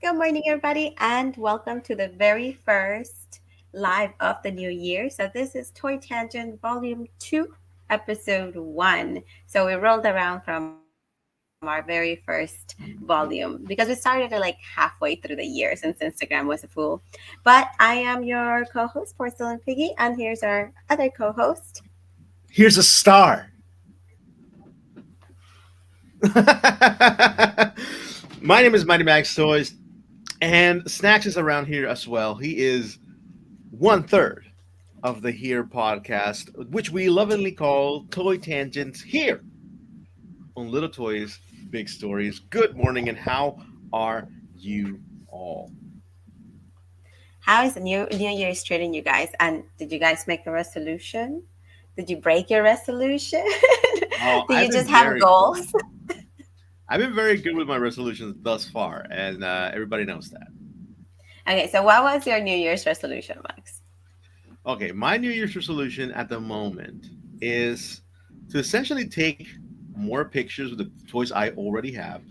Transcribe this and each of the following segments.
Good morning, everybody, and welcome to the very first live of the new year. So, this is Toy Tangent Volume 2, Episode 1. So, we rolled around from our very first volume because we started it like halfway through the year since Instagram was a fool. But I am your co host, Porcelain Piggy, and here's our other co host. Here's a star. My name is Mighty Max Toys, and Snacks is around here as well. He is one third of the Here podcast, which we lovingly call Toy Tangents here on Little Toys, Big Stories. Good morning, and how are you all? How is the new year's treating you guys? And did you guys make a resolution? Did you break your resolution? Oh, Do you just have goals? I've been very good with my resolutions thus far, and everybody knows that. Okay, so what was your New Year's resolution, Max? Okay, my New Year's resolution at the moment is to essentially take more pictures with the toys I already have,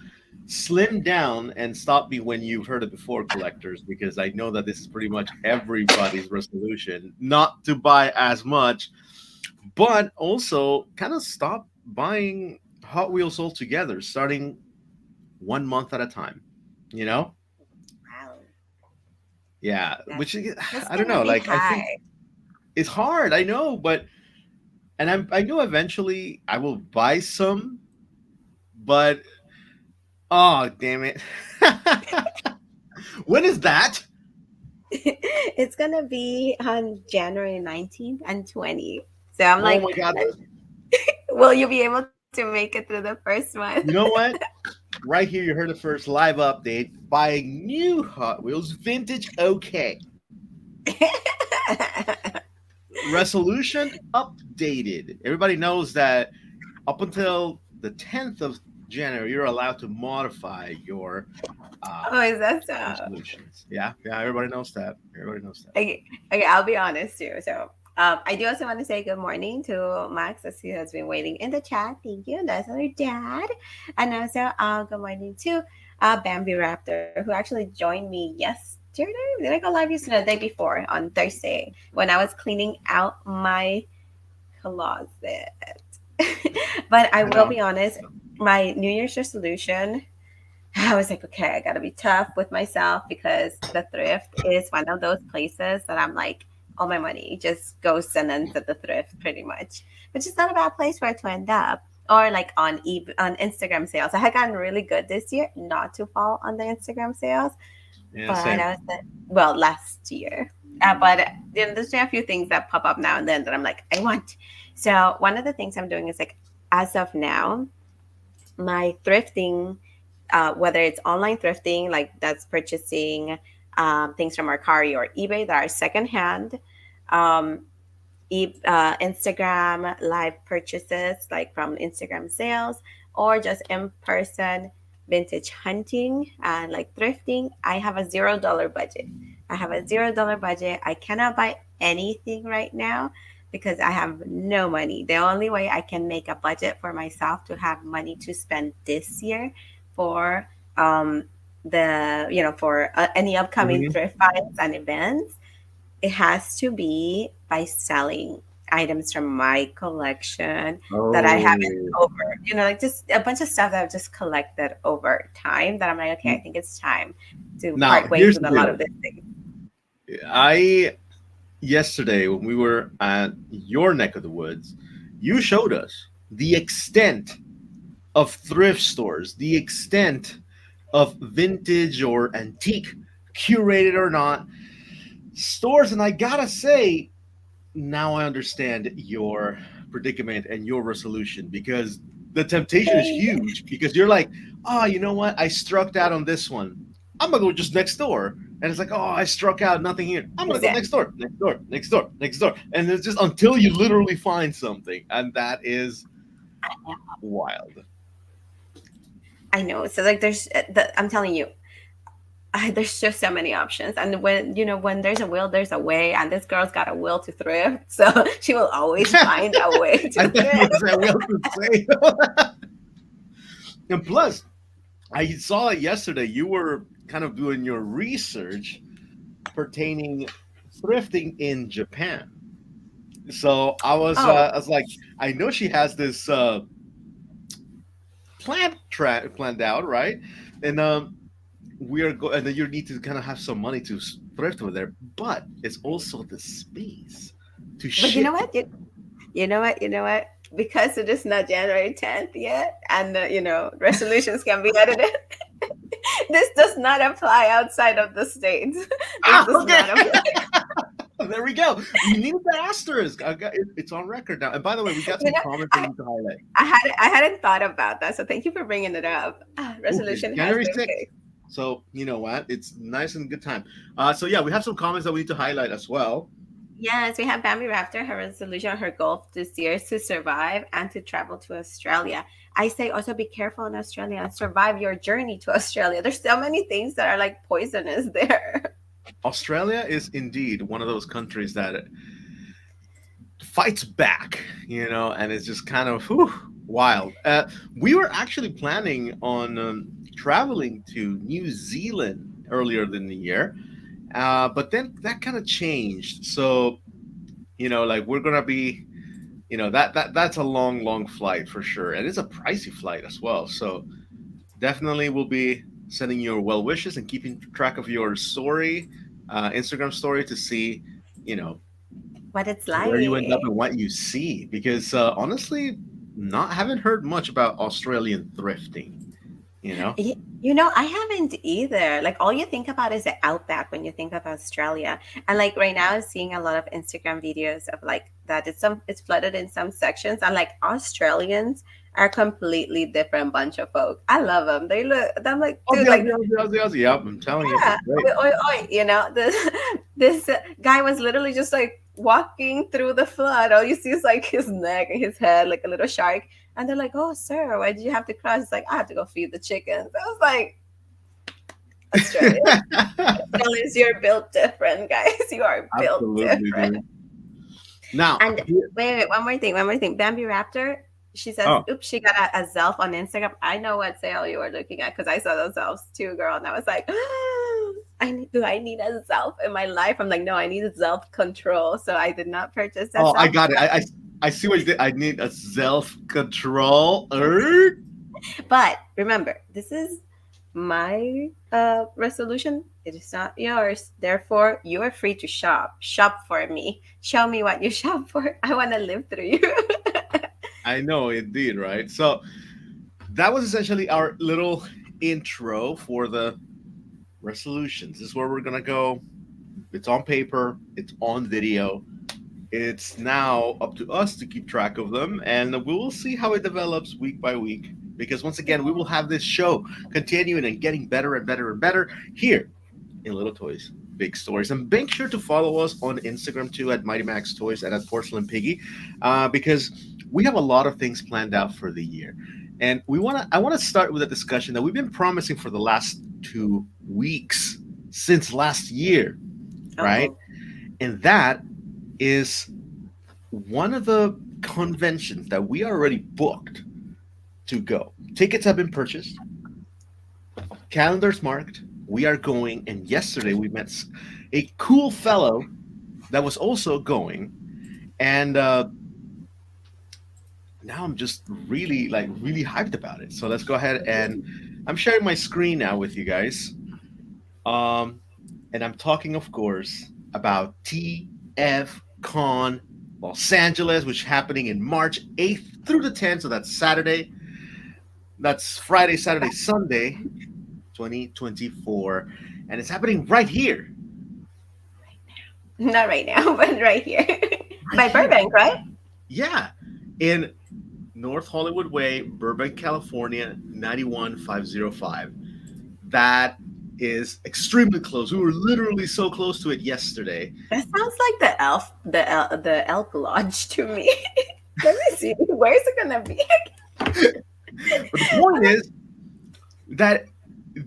slim down, and stop me when you've heard it before, collectors, because I know that this is pretty much everybody's resolution not to buy as much, but also kind of stop buying Hot Wheels altogether, starting 1 month at a time. You know? Wow, Yeah, that's which that's I don't gonna know. be Like I think high. it's hard. I know, but I know eventually I will buy some, but oh damn it. When is that? It's gonna be on January 19th and 20th. So I'm Oh like, my god. will you be able to make it through the first one? You know what? Right here you heard the first live update. Buying new Hot Wheels vintage okay. Resolution updated. Everybody knows that up until the 10th of January you're allowed to modify your Oh, uh is that so? resolutions. Yeah, everybody knows that. Everybody knows that. Okay, okay, I'll be honest too. So, I do also want to say good morning to Max, as he has been waiting in the chat. Thank you. That's our dad, and also, good morning to Bambi Raptor, who actually joined me yesterday. Did I go live yesterday? The day before on Thursday when I was cleaning out my closet. But I I will know. be honest, my New Year's resolution, I was like, okay, I gotta be tough with myself because the thrift is one of those places that I'm like, all my money just goes and ends at the thrift pretty much, which is not a bad place for it to end up. Or like on Instagram sales. I had gotten really good this year not to fall on the Instagram sales, Yeah, but I same. was well last year. But there's a few things that pop up now and then that I'm like, I want. So one of the things I'm doing is like, as of now, my thrifting, whether it's online thrifting, like that's purchasing things from Mercari or eBay that are secondhand, um, Instagram live purchases, like from Instagram sales, or just in person vintage hunting and like thrifting. I have a $0 budget. I have a $0 budget. I cannot buy anything right now because I have no money. The only way I can make a budget for myself to have money to spend this year for for any upcoming Mhm. thrift finds and events, it has to be by selling items from my collection that I haven't Oh. over, like just a bunch of stuff that I've just collected over time that I'm like, okay, I think it's time to Now, part ways here's with the a lot of deal. these things. I yesterday when we were at your neck of the woods, you showed us the extent of thrift stores, the extent of vintage or antique, curated or not, stores, and I gotta say, now I understand your predicament and your resolution because the temptation is Yay. huge because you're like, oh, you know what? I struck out on this one. I'm gonna go just next door. And it's like, oh, I struck out, nothing here. I'm gonna go next Exactly. door, next door, next door, next door. And it's just until you literally find something. And that is wild. I know. So like, I'm telling you, there's just so many options, and when there's a will, there's a way, and this girl's got a will to thrift, so she will always find a way I to thought you were thrift. saying we else to say. And plus, I saw it yesterday. You were kind of doing your research pertaining thrifting in Japan. So Oh, I was like, I know she has this planned out, right? And and then you need to kind of have some money to thrift over there, but it's also the space to but you know ship. what? You know what? Because it is not January 10th yet, and resolutions can be edited. This does not apply outside of the states. This Ah, does okay. not apply. There we go. We need the asterisk. It's on record now. And by the way, we got You some know, comments that we I need to highlight. I hadn't thought about that. So thank you for bringing it up. Ooh, it's Resolution has January been 6th. picked. So you know what? It's nice and good time. So yeah, we have some comments that we need to highlight as well. Yes, we have Bambi Raptor. Her resolution, her goal this year is to survive and to travel to Australia. I say also be careful in Australia and survive your journey to Australia. There's so many things that are like poisonous there. Australia is indeed one of those countries that fights back, and it's just kind of wild. We were actually planning on traveling to New Zealand earlier than the year, but then that kind of changed. So, like we're gonna be, that's a long, long flight for sure, and it's a pricey flight as well. So definitely, we'll be sending your well wishes and keeping track of your story, Instagram story to see, you know, What it's where you end up like. and what you see. Because honestly, not haven't heard much about Australian thrifting. You know. I haven't either. Like, all you think about is the outback when you think of Australia. And like right now, I'm seeing a lot of Instagram videos of like that. It's flooded in some sections, and like Australians are completely different bunch of folk. I love them. They look. I'm like, Aussie, dude, like, Aussie, Aussie, Aussie, Aussie. Yep, I'm telling you, yeah, it's great. oi, oi, oi. This guy was literally just like walking through the flood. All you see is like his neck and his head, like a little shark. And they're like, "Oh, sir, why did you have to cross?" It's like, "I have to go feed the chickens." I was like, Australia. Australians, you're built different, guys. You are built Absolutely, different. dude. Now, And wait, one more thing. Bambi Raptor, she says, oh, oops, she got a self on Instagram. I know what sale you were looking at because I saw those selves too, girl. And I was like, do I need a self in my life? I'm like, no, I need self control. So I did not purchase that I self. got it. I see what you did. I need a self control. But remember, this is my resolution. It is not yours. Therefore, you are free to shop. Shop for me. Show me what you shop for. I want to live through you. I know, indeed, right? So that was essentially our little intro for the resolutions. This is where we're gonna go. It's on paper. It's on video. It's now up to us to keep track of them, and we will see how it develops week by week. Because once again, we will have this show continuing and getting better and better and better here in Little Toys, Big Stories. And make sure to follow us on Instagram too at Mighty Max Toys and at Porcelain Piggy, because we have a lot of things planned out for the year. And I want to start with a discussion that we've been promising for the last 2 weeks since last year, right? Oh, And that is one of the conventions that we are already booked to go. Tickets have been purchased, calendars marked. We are going, and yesterday we met a cool fellow that was also going, and now I'm just really really hyped about it. So let's go ahead and I'm sharing my screen now with you guys. Um, and I'm talking, of course, about TF Con Los Angeles, which is happening in March 8th through the 10th. So that's Saturday. That's Friday, Saturday, Sunday, 2024. And it's happening right here. not right now, but right here. Right By here. Burbank, right? Yeah. In North Hollywood Way, Burbank, California, 91505. That is extremely close. We were literally so close to it yesterday. That sounds like the Elk Lodge to me. Let me see. Where is it gonna be? But the point is that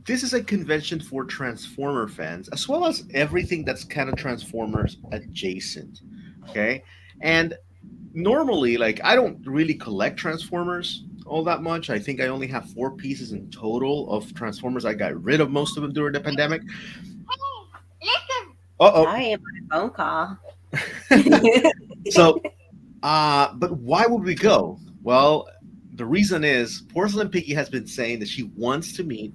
this is a convention for Transformer fans, as well as everything that's kind of Transformers adjacent. Okay. And normally, like, I don't really collect Transformers all that much. I think I only have four pieces in total of Transformers. I got rid of most of them during the pandemic. Uh oh. Sorry about a phone call. So, but why would we go? Well, the reason is Porcelain Piggy has been saying that she wants to meet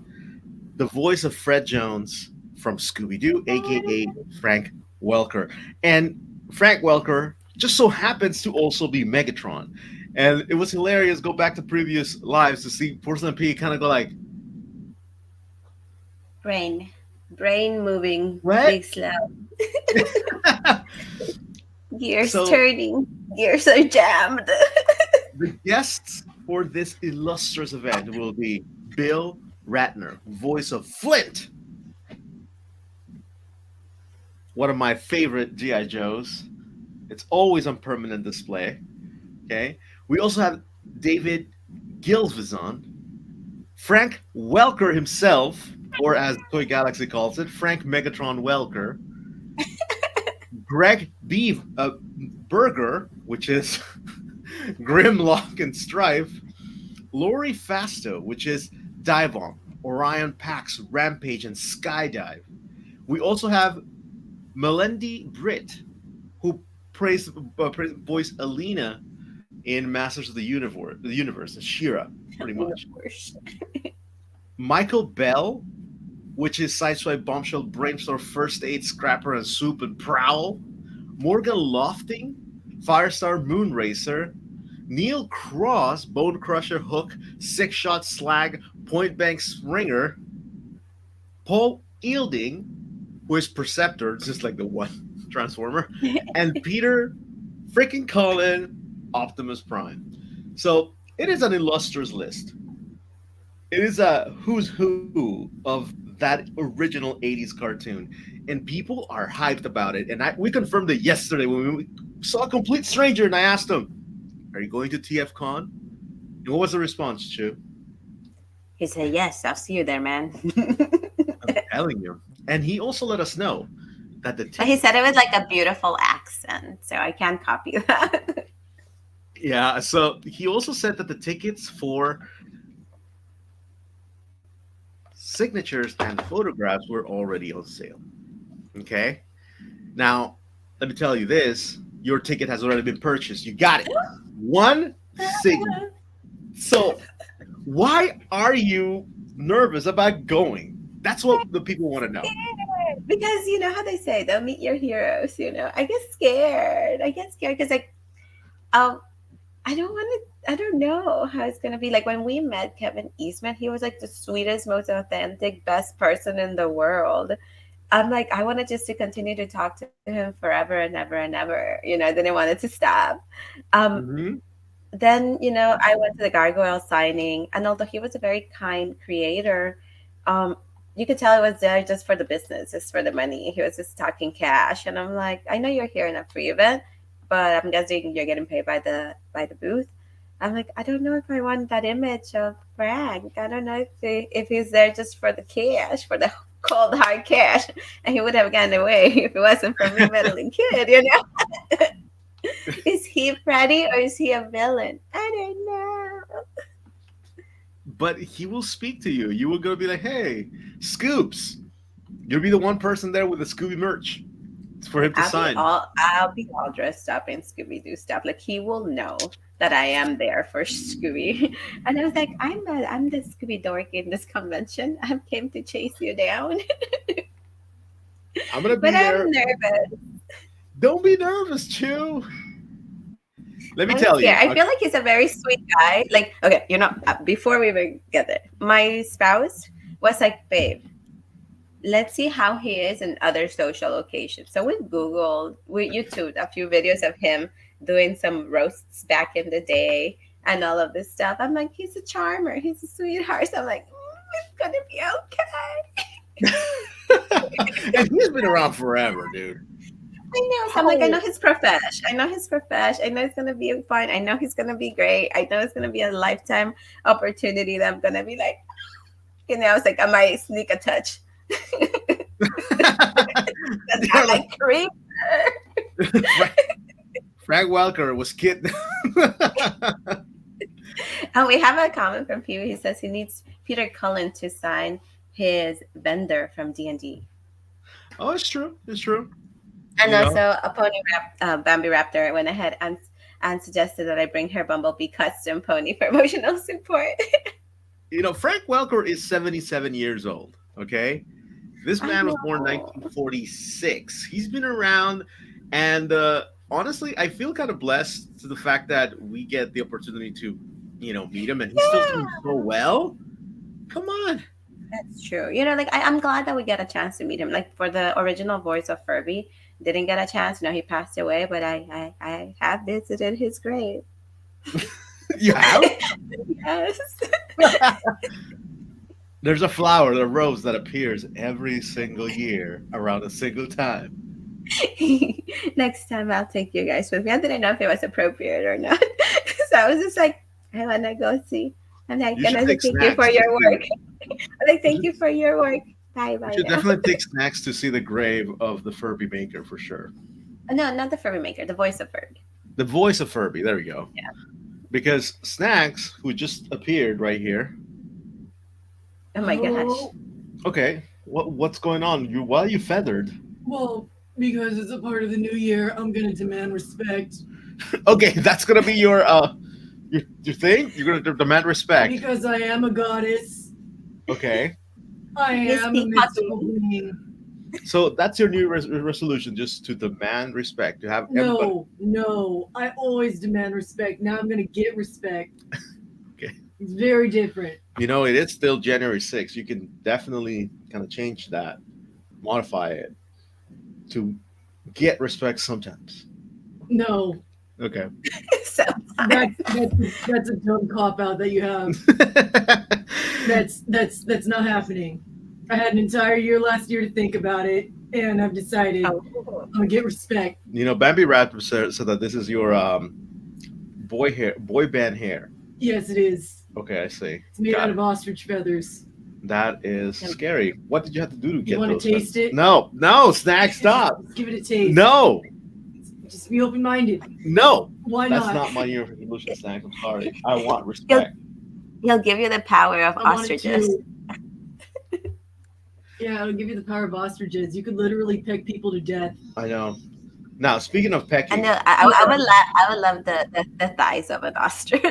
the voice of Fred Jones from Scooby Doo, aka Frank Welker. And Frank Welker just so happens to also be Megatron. And it was hilarious. Go back to previous lives to see Porcelain Piggy kind of go like, Brain. Brain moving "What?" big slow. Gears So turning. Gears are jammed. the guests for this illustrious event will be Bill Ratner, voice of Flint, one of my favorite GI Joes. It's always on permanent display. Okay. We also have David Gilvizon, Frank Welker himself, or as Toy Galaxy calls it, Frank Megatron Welker, Greg Berger, which is Grimlock and Strife, Lori Fasto, which is Dive-Bomb, Orion Pax, Rampage, and Skydive. We also have Melendi Britt, who voiced Alina in Masters of the Universe, Shira, pretty much. Michael Bell, which is Sideswipe, Bombshell, Brainstorm, First Aid, Scrapper, and Soup and Prowl. Morgan Lofting, Firestar, Moonracer. Neil Cross, Bone Crusher, Hook, Six Shot, Slag, Point Blank, Springer. Paul Eilding, who is Perceptor, just like the one Transformer. And Peter freaking Cullen, Optimus Prime. So it is an illustrious list. It is a who's who of that original 80s cartoon. And people are hyped about it. And we confirmed it yesterday when we saw a complete stranger and I asked him, "Are you going to TFCon?" And what was the response, Chu? He said, yes, I'll see you there, man. I'm telling you. And he also let us know that the But he ticket. said it was like a beautiful accent, so I can't copy that. Yeah, so he also said that the tickets for signatures and photographs were already on sale. Okay. Now, let me tell you this: your ticket has already been purchased. You got it. One signature. So, why are you nervous about going? That's what the people want to know. Because you know how they say, don't meet your heroes, I get scared. I get scared because um I don't want to. I don't know how it's gonna be. Like when we met Kevin Eastman, he was like the sweetest, most authentic, best person in the world. I'm like, I wanted just to continue to talk to him forever and ever and ever. I didn't want it to stop. Um, Hmm. then I went to the gargoyle signing, and although he was a very kind creator, um you could tell it was there just for the business, just for the money. He was just talking cash, and I'm like, I know you're here in a free event, but I'm guessing you're getting paid by the booth. I'm like, I don't know if I want that image of Frank. I don't know if he's there just for the cash, for the cold hard cash, and he would have gotten away if it wasn't for me meddling kid. Is he Freddy or is he a villain? I don't know. But he will speak to you. You will go be like, "Hey, Scoops." You'll be the one person there with the Scooby merch. It's for him to sign. I'll be all dressed up in Scooby Doo stuff. Like he will know that I am there for Scooby. And I was like, I'm the Scooby dork in this convention. I came to chase you down. I'm gonna But be I'm there. nervous. Don't be nervous, Chew. Let me I'm tell scared. you. I feel like he's a very sweet guy. Like, okay, before we even get there, my spouse was like, babe, let's see how he is in other social occasions. So we YouTubed a few videos of him doing some roasts back in the day and all of this stuff. I'm like, he's a charmer, he's a sweetheart. So I'm like, it's gonna be okay. And he's been around forever, dude. I know. So I'm How? like, I know his profesh. I know his profesh. I know it's gonna be fine. I know he's gonna be great. I know it's gonna be a lifetime opportunity that I'm gonna be like, I was like, I might sneak a touch. Because They're I'm like, like creep. Frank Welker was kid. And we have a comment from Peter. He says he needs Peter Cullen to sign his vendor from D&D. Oh, it's true. It's true. And You know, also, a pony Bambi Raptor went ahead and suggested that I bring her Bumblebee custom pony for emotional support. Frank Welker is 77 years old. Okay, this I man was born in know. 1946. He's been around, and honestly, I feel kind of blessed to the fact that we get the opportunity to, meet him, and he's still doing so Yeah. well. Come on. That's true. Like I'm glad that we get a chance to meet him. Like for the original voice of Furby, didn't get a chance. He passed away, but I have visited his grave. You have? Yes. There's a flower, a rose that appears every single year around a single time. Next time I'll take you guys with me. I didn't know if it was appropriate or not. So I was just like, I wanna go see. I'm like, You and should I said, take thank you snacks for to your see. work. I'm like, You thank should, you for your work. Bye you bye should now. definitely take snacks to see the grave of the Furby maker for sure. No, not the Furby maker, the voice of Furby. The voice of Furby. There we go. Yeah. Because Snacks, who just appeared right here. Oh my gosh. Oh, Okay, what's going on? Why are you feathered? well, because it's a part of the new year, I'm gonna demand respect. Okay, that's gonna be your thing. You're gonna demand respect. Because I am a goddess. Okay, I You am a speak mystical Hokkien. being. so that's your new resolution, just to demand respect, to have everybody. No, no. I always demand respect. Now I'm gonna get respect. Okay, It's very different. it is still January 6th. You can definitely kind of change that, modify it to get respect sometimes. No. Okay. Sometimes. That's a dumb cop out that you have. That's not happening. I had an entire year last year to think about it, and I've decided Oh. I'm gonna get respect. Bambi Raptor said that this is your boy band hair. Yes, it is. Okay, I see. It's made Got out it. of ostrich feathers. That is scary. What did you have to do to You get want those? to taste it? No, no, Snack, stop. Just give it a taste. No, Just be open minded. no. Why That's not? not my New Year's resolution, Snack. I'm sorry. I want He'll, respect. he'll give you the power of I wanted ostriches. to. Yeah, it'll give you the power of ostriches. You could literally peck people to death. I know. Now, speaking of I pecking, know. I would love the thighs of an ostrich.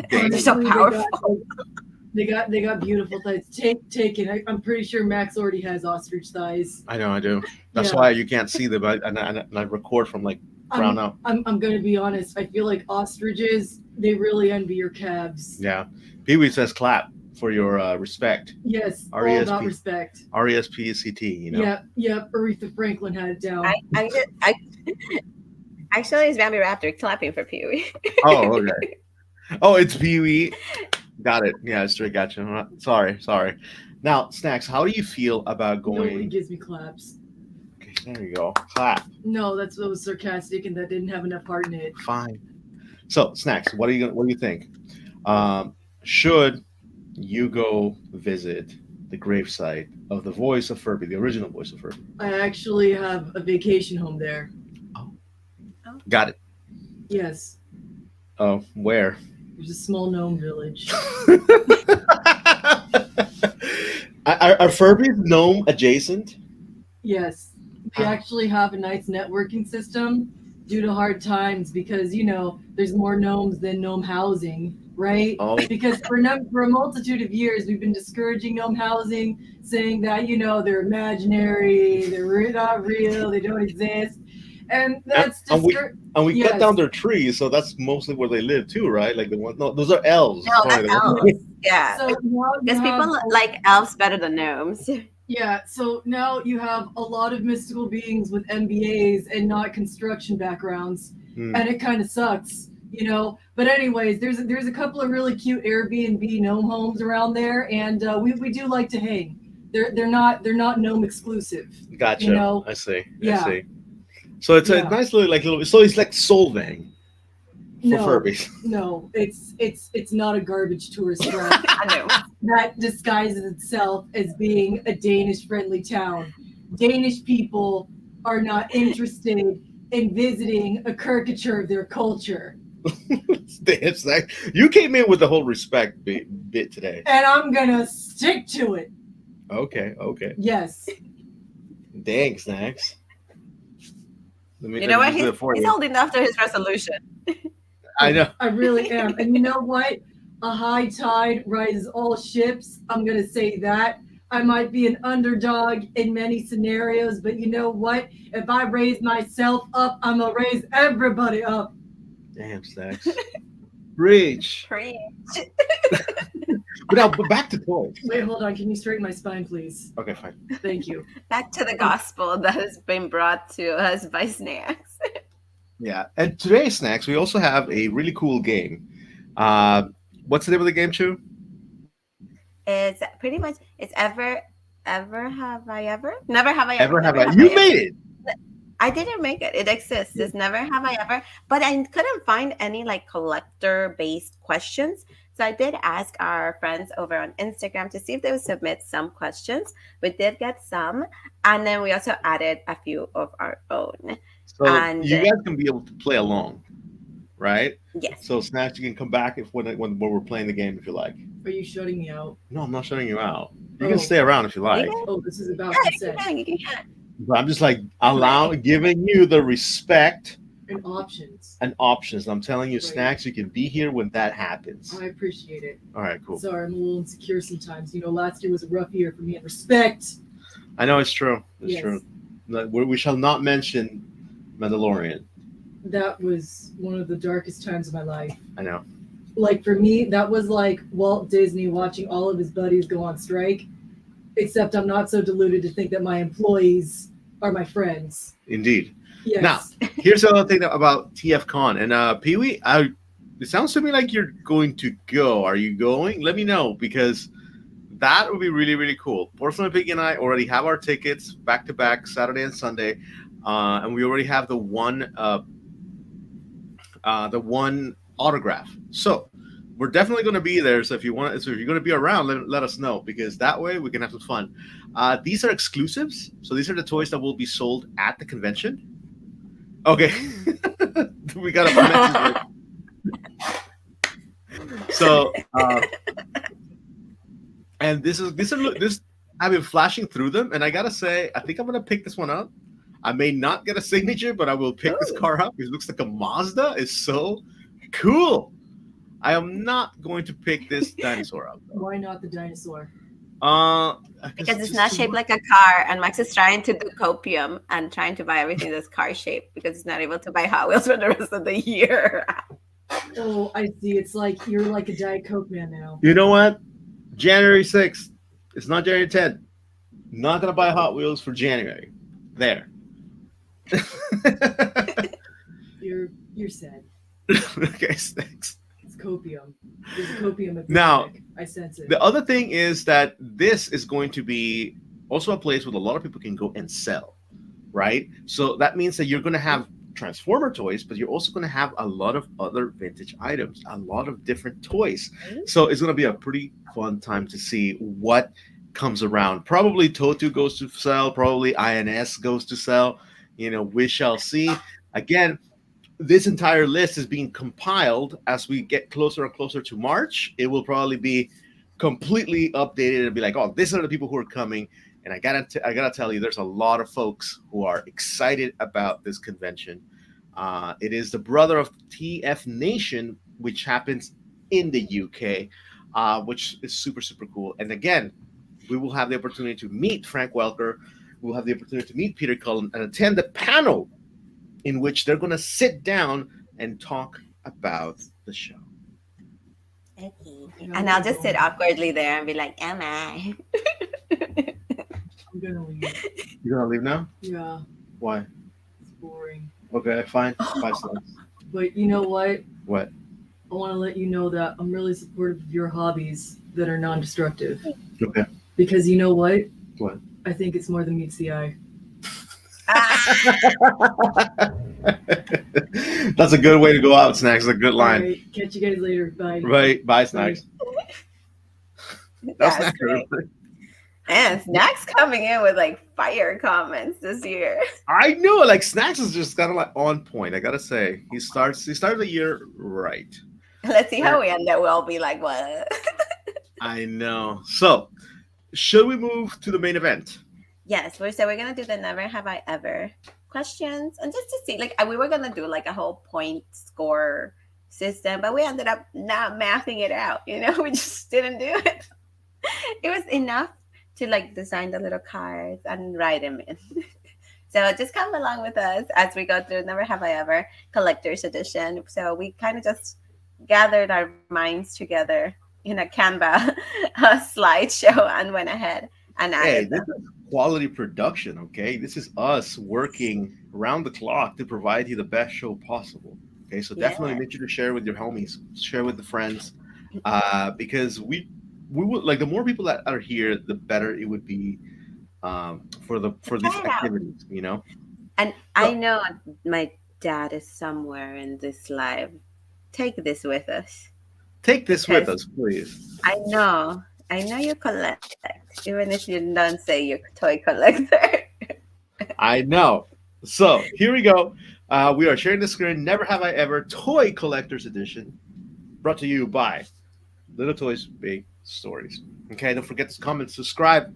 They're so Honestly, powerful. they got beautiful thighs. Take it. I'm pretty sure Max already has ostrich thighs. I know I do. That's Yeah. why you can't see them. And I record from like brown up. I'm gonna be honest. I feel like ostriches, they really envy your calves. Yeah. Pee Wee says clap for your respect. Yes, all RESP. about respect. RESPCT. Yep. Aretha Franklin had it down. I actually it's Bambi Raptor clapping for Pee Wee. Oh, okay. Oh, it's Pee Wee. Got it. Yeah, straight got you. Sorry. Now, Snacks, how do you feel about Nobody going? gives me claps. Okay, there you go. Clap. No, that was sarcastic and that didn't have enough heart in it. Fine. So, Snacks, what do you think? Should you go visit the gravesite of the voice of Furby, the original voice of Furby? I actually have a vacation home there. Got it. Yes. Oh, where? There's a small gnome village. Are Furbies gnome adjacent? Yes. They actually have a nice networking system due to hard times because, there's more gnomes than gnome housing, right? Oh. Because for a multitude of years, we've been discouraging gnome housing, saying that, they're imaginary, they're not real, they don't exist. And that's And we Yes. cut down their trees, so that's mostly where they live too, right? Like no, those are elves. No, Sorry, that's elves. Yeah. So now you Because have- people like elves better than gnomes. Yeah, so now you have a lot of mystical beings with MBAs and not construction backgrounds, Hmm. and it kind of sucks, But anyways, there's a couple of really cute Airbnb gnome homes around there, and we do like to hang. They're not gnome exclusive. Gotcha. I see. Yeah. I see. So it's a Yeah. nice little. So it's like Solvang for No, Furbies. no, it's not a garbage tourist trap I know. that disguises itself as being a Danish-friendly town. Danish people are not interested in visiting a caricature of their culture. Damn snack. You came in with the whole respect bit today. And I'm gonna stick to it. Okay, okay. Yes. Dang snacks. You Let know me what? just do He's it for he's you. holding after his resolution. I know. I really am. And you know what? A high tide rises all ships. I'm going to say that. I might be an underdog in many scenarios, but you know what? If I raise myself up, I'm going to raise everybody up. Damn snacks. Preach. Preach. But now, but back to toys. Wait, hold on. Can you straighten my spine, please? Okay, fine. Thank you. Back to the Um, gospel that has been brought to us by snacks. Yeah. And today's snacks, we also have a really cool game. Uh, what's the name of the game, Chu? It's pretty much it's ever have I ever? Never have I ever. Ever have Never I? have I You ever. made it. I didn't make it. It exists. It's never have I ever. But I couldn't find any like collector based questions. So I did ask our friends over on Instagram to see if they would submit some questions. We did get some. And then we also added a few of our own. So And you guys can be able to play along, right? yes. So snacks, you can come back if when we're playing the game if you like. Are you shutting me out? No, I'm not shutting you out. You Oh. can stay around if you You like. can, Oh, this is about yeah, you consent can, you can. But I'm just like giving you the respect and options. and options. I'm telling you, Right. snacks, you can be here when that happens. I appreciate it. All right, cool. Sorry, I'm a little insecure sometimes. You know, last year was a rough year for me in respect. I know it's true. It's Yes. true. We shall not mention Mandalorian. That was one of the darkest times of my life. I know. Like for me, that was like Walt Disney watching all of his buddies go on strike. Except I'm not so deluded to think that my employees are my friends. Indeed. Yes. Now, here's another thing about TFCon. And Pee Wee, it sounds to me like you're going to go. Are you going? Let me know because that would be really, really cool. Porcelain Piggy and I already have our tickets back to back Saturday and Sunday, and we already have the one autograph. So we're definitely going to be there. So if you're going to be around, let us know because that way we can have some fun. These are exclusives, so these are the toys that will be sold at the convention. Okay, we got a message. So, and this. I've been flashing through them, and I gotta say, I think I'm gonna pick this one up. I may not get a signature, but I will pick this car up. It looks like a Mazda. It's so cool. I am not going to pick this dinosaur up. Why not the dinosaur? Because it's not shaped like a car, and Max is trying to do copium and trying to buy everything that's car shaped because he's not able to buy Hot Wheels for the rest of the year. Oh, I see. It's like you're like a Diet Coke man now. You know what? January 6th. It's not January 10th. Not gonna buy Hot Wheels for January. There. You're sad. Okay, thanks. It's copium. There's a copium epidemic. Now, I sense it. the other thing is that this is going to be also a place where a lot of people can go and sell, right? So that means that you're going to have Transformer toys, but you're also going to have a lot of other vintage items, a lot of different toys. So it's going to be a pretty fun time to see what comes around. Probably Totu goes to sell, probably INS goes to sell. You know, we shall see. Again, this entire list is being compiled as we get closer and closer to March. It will probably be completely updated and be like, oh, these are the people who are coming. And I gotta tell you, there's a lot of folks who are excited about this convention. It is the brother of TF Nation, which happens in the UK, which is super, super cool. And again, we will have the opportunity to meet Frank Welker. We'll have the opportunity to meet Peter Cullen and attend the panel in which they're going to sit down and talk about the show. Okay. And I'll just sit awkwardly there and be like, am I? I'm gonna leave. You're going to leave now? Yeah, Why? it's boring. Okay, fine. 5 cents. But you know what? What? I want to let you know that I'm really supportive of your hobbies that are non-destructive. Okay. Because you know what? What? I think it's more than meets the eye. That's a good way to go out, Snacks. That's a good line. All right, catch you guys later. Bye. Right. Bye, Snacks. That's That's Snacks. great. And Snacks coming in with like fire comments this year. I know, like Snacks is just kind of like on point. I gotta say, he started the year right. Let's see how There, we end up. We'll be like, what? I know. So, should we move to the main event? Yes, we're gonna do the never have I ever questions, and just to see, like, we were gonna do like a whole point score system, but we ended up not mathing it out. We just didn't do it. It was enough to like design the little cards and write them in. So just come along with us as we go through Never Have I Ever Collector's Edition. So we kind of just gathered our minds together in a Canva slideshow and went ahead and Hey, added this them. is quality production, okay? This is us working around the clock to provide you the best show possible. Okay, so definitely Yeah. make sure to share with your homies, share with the friends, because we would like the more people that are here, the better it would be for these Try it out. activities. And I So know my dad is somewhere in this live. Take this with us take this with because us, please. I know you collect, even if you don't say you're a toy collector. I know. So here we go. We are sharing the screen. Never have I ever toy collectors edition, brought to you by Little Toys Big Stories. Okay, don't forget to comment, subscribe,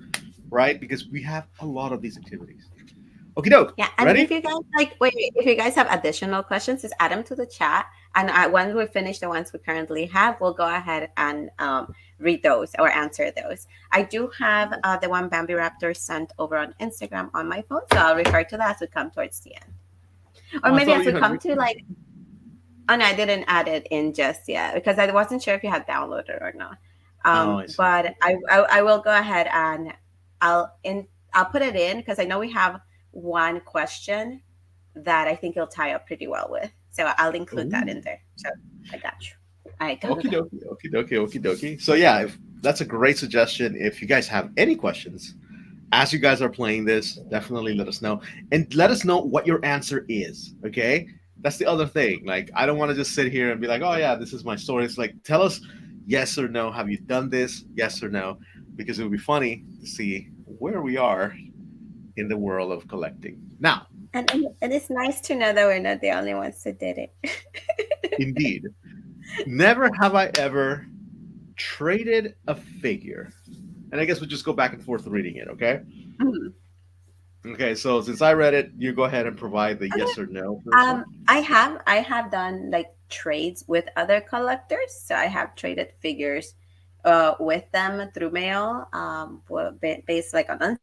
right? Because we have a lot of these activities. Okie doke. Yeah, and if Ready? you guys wait, if you guys have additional questions, just add them to the chat. And once we finish the ones we currently have, we'll go ahead and read those or answer those. I do have the one Bambi Raptor sent over on Instagram on my phone, so I'll refer to that as we come towards the end, or Oh, I maybe thought as we you had come written. to like. Oh no, I didn't add it in just yet because I wasn't sure if you had downloaded or not. Oh, I see. But I will go ahead and I'll in I'll put it in because I know we have one question that I think you'll tie up pretty well with. So I'll include that Ooh. in there. So I got you. All right, go, go, Okie go. dokie, okie dokie, okie dokie. So yeah, if that's a great suggestion. If you guys have any questions as you guys are playing this, definitely let us know and let us know what your answer is. Okay, that's the other thing. Like, I don't want to just sit here and be like, oh yeah, this is my story. It's like, tell us yes or no. Have you done this? Yes or no? Because it would be funny to see where we are in the world of collecting. Now, And it's nice to know that we're not the only ones that did it. indeed, never have I ever traded a figure. And I guess we'll just go back and forth reading it, okay? Mhm. Okay, so since I read it, you go ahead and provide the Okay. yes or no for this one. I have done like trades with other collectors. So I have traded figures with them through mail, based like on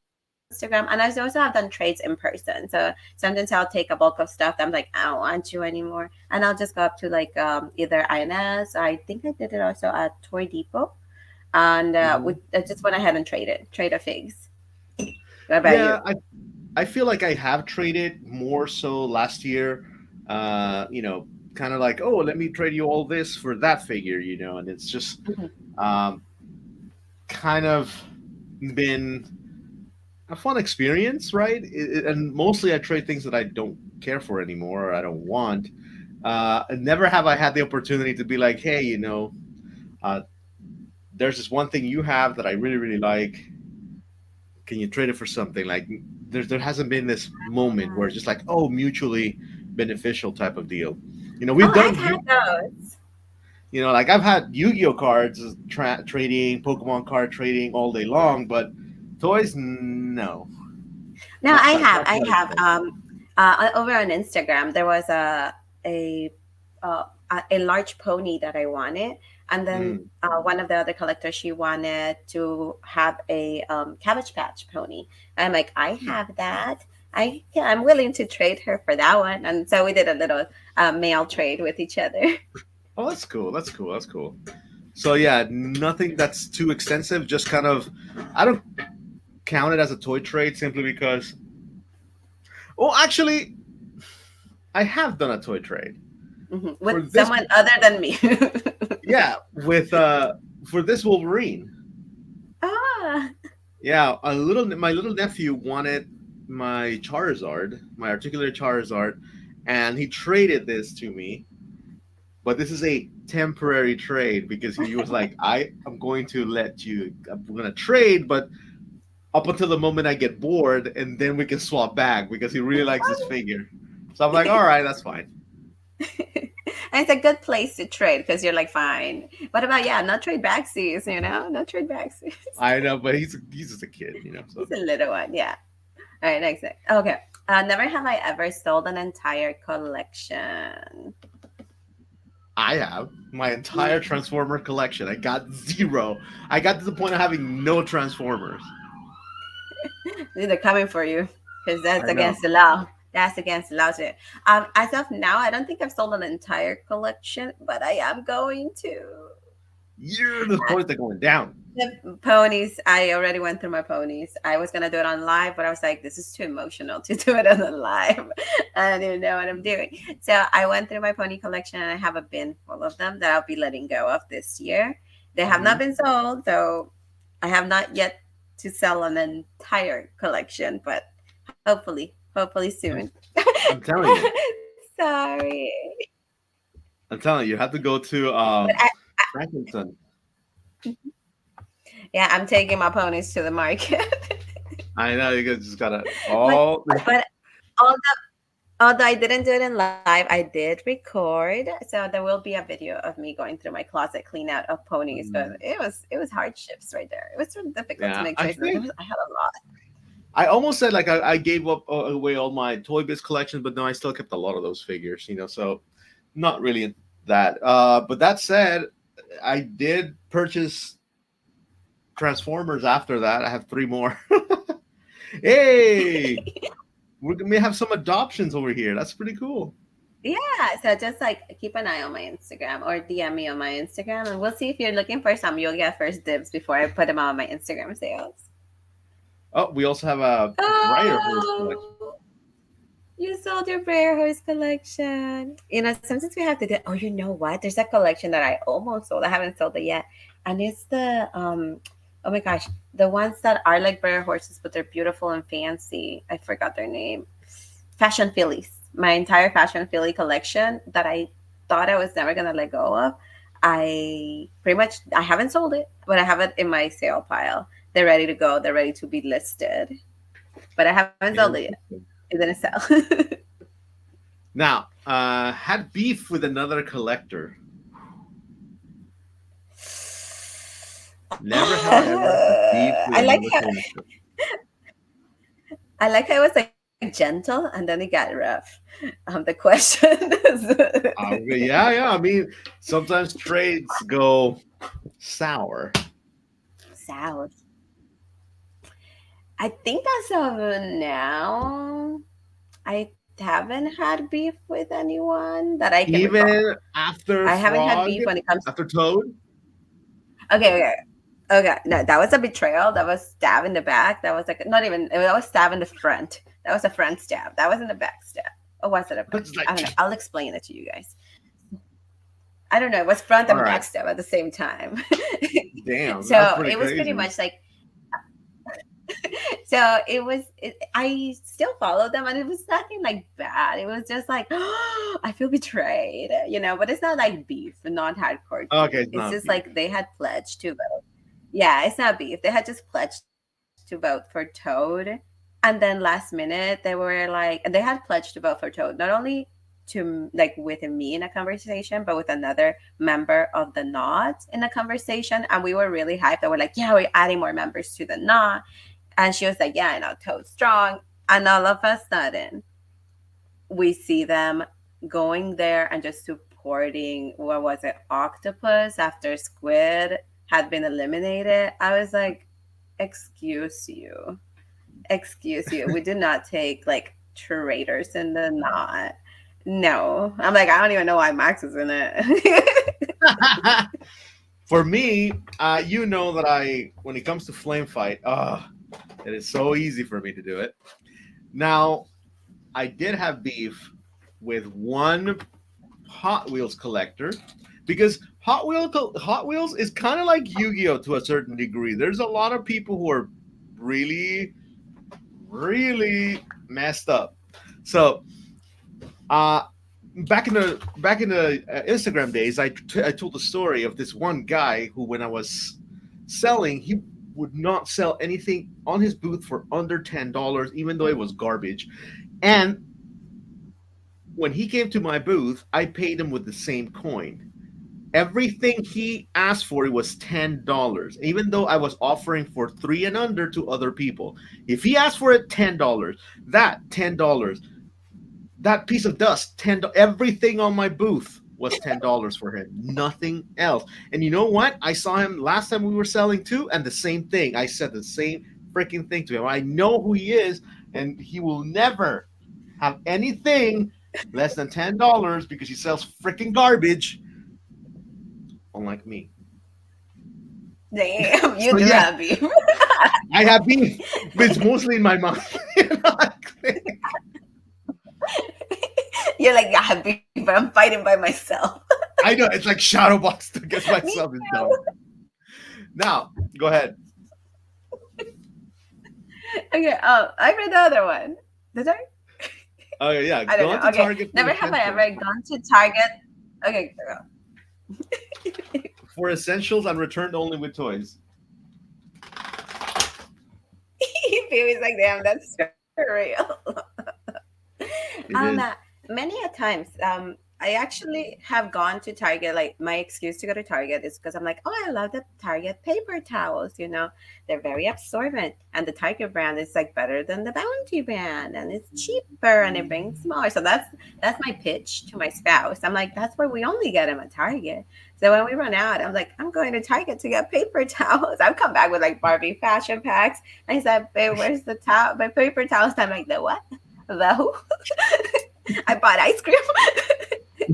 Instagram. And I also have done trades in person. So sometimes I'll take a bulk of stuff that I'm like, I don't want you anymore. And I'll just go up to like either INS. I think I did it also at Toy Depot. And Mhm. I just went ahead and trade a figs. What about you? Yeah, I feel like I have traded more so last year. Kind of like, oh, let me trade you all this for that figure, and it's just Mhm. um, kind of been a fun experience, right? And mostly I trade things that I don't care for anymore or I don't want. And never have I had the opportunity to be like, hey, uh, there's this one thing you have that I really, really like. Can you trade it for something? Like, there hasn't been this moment where it's just like, oh, mutually beneficial type of deal. We've Oh, I've done had those. like I've had Yu-Gi-Oh cards trading, Pokemon card trading all day long, but toys, no, No, not I quite, have. not I quite have. yet. Over on Instagram, there was a uh, a large pony that I wanted, and then Mm. one of the other collectors she wanted to have a Cabbage Patch pony. I'm like, I have that. I'm willing to trade her for that one, and so we did a little mail trade with each other. Oh, that's cool. That's cool. That's cool. So yeah, nothing that's too extensive. Just kind of, I don't count it as a toy trade simply because. Oh, actually, I have done a toy trade With for this. someone other than me. Yeah, with for this Wolverine. Ah, Yeah, my little nephew wanted my Charizard, my articulated Charizard, and he traded this to me. But this is a temporary trade because he was like, I'm going to trade, but up until the moment I get bored, and then we can swap back because he really likes this figure. So I'm like, all right, that's fine. And it's a good place to trade because you're like, fine. What about, yeah, not trade backsies, not trade backsies. I know, but he's just a kid. So He's a little one, yeah. All right, next. Okay. Never have I ever sold an entire collection. I have my entire Transformer collection. I got zero. I got to the point of having no Transformers. They're coming for you because that's I know. against the law. That's against the law. Too. As of now, I don't think I've sold an entire collection, but I am going to. The toys are going down. The ponies, I already went through my ponies. I was gonna do it on live, but I was like, this is too emotional to do it on the live. I don't even know what I'm doing. So I went through my pony collection and I have a bin full of them that I'll be letting go of this year. They have Hmm. not been sold, so I have not yet to sell an entire collection, but hopefully soon. I'm telling you. Sorry. I'm telling you. You have to go to But I, Frankenson. yeah, I'm taking my ponies to the market. I know you guys just gotta but all. but although I didn't do it in live, I did record. So there will be a video of me going through my closet clean out of ponies. But it was hardships right there. It was sort of difficult to Yeah, make I choices. think I had a lot. I almost said like I gave up away all my Toy Biz collections, but no, I still kept a lot of those figures. So not really that. But that said, I did purchase Transformers after that. I have three more. Hey, we may have some adoptions over here. That's pretty cool. Yeah. So just like keep an eye on my Instagram or DM me on my Instagram, and we'll see if you're looking for some. You'll get first dibs before I put them on my Instagram sales. Oh, we also have a Briar Horse collection. Oh, you sold your Rare Horse collection. Sometimes we have to do. Oh, you know what? There's a collection that I almost sold. I haven't sold it yet, and it's the Oh my gosh, the ones that are like Rare Horses, but they're beautiful and fancy. I forgot their name. Fashion Fillies. My entire Fashion Filly collection that I thought I was never gonna let go of. I haven't sold it, but I have it in my sale pile. They're ready to go. They're ready to be listed, but I haven't sold it yet. Interesting. It didn't sell. Now, had beef with another collector. Never have I ever had beef with I like another how collector. I was like gentle and then it got rough. The question is Yeah, yeah. I mean, sometimes trades go sour. sour. I think as of now, I haven't had beef with anyone that I can recall. Even after I haven't had Frog, beef when it comes. after Toad. Okay, okay, okay. No, that was a betrayal. That was stab in the back. That was like not even. That was stab in the front. That was a front stab. That wasn't a back stab. Or was it a back? It's I don't know. like, I'll explain it to you guys. I don't know. It was front all and right, back stab at the same time. damn, that's So pretty it was pretty crazy. much like so I still followed them and it was nothing like bad. It was just like I feel betrayed, but it's not like beef, not hardcore beef. Okay, it's It's not just beef. like they had pledged to vote. Yeah, it's not beef. They had just pledged to vote for Toad. And then last minute they were like, and they had pledged to vote for Toad, not only to like with me in a conversation, but with another member of the knot in a conversation. And we were really hyped. That we're like, yeah, we're adding more members to the knot. And she was like, yeah, I know, Toad's strong. And all of a sudden, we see them going there and just supporting, what was it, Octopus after Squid had been eliminated. I was like, excuse you. Excuse you. We did not take like traitors in the knot. No. I'm like, I don't even know why Max is in it. For me, you know that when it comes to flame fight, it is so easy for me to do it. Now, I did have beef with one Hot Wheels collector because Hot Wheels is kind of like Yu-Gi-Oh to a certain degree. There's a lot of people who are really, really messed up. So, uh, back in the Instagram days, I told the story of this one guy who, when I was selling, would not sell anything on his booth for under $10, even though it was garbage. And when he came to my booth, I paid him with the same coin. Everything he asked for it was $10, even though I was offering for three and under to other people. If he asked for it $10, that $10, that piece of dust, $10, everything on my booth was $10 for him, nothing else. And you know what? I saw him last time we were selling too, and the same thing. I said the same freaking thing to him. I know who he is, and he will never have anything less than $10 because he sells freaking garbage, unlike me. Damn, you So do yeah, have beef. I have beef, but it's mostly in my mind. You know, You're like, yeah, I have beef, but I'm fighting by myself. I know it's like shadow box against Me myself is dumb. too. Now, go ahead. Okay, I read the other one. Did I? Oh yeah, I don't gone know. to Okay, Target for never have I essentials. ever gone to Target. Okay, For essentials and returned only with toys. Baby's like, damn, that's for real. It is. Many a times, I actually have gone to Target. Like my excuse to go to Target is because I'm like, oh, I love the Target paper towels. You know, they're very absorbent, and the Target brand is like better than the Bounty brand, and it's cheaper and it brings more. So that's my pitch to my spouse. I'm like, that's where we only get them at Target. So when we run out, I'm like, I'm going to Target to get paper towels. I've come back with like Barbie fashion packs. I said, babe, where's the towel? My paper towels. I'm like, the what? The who? I bought ice cream.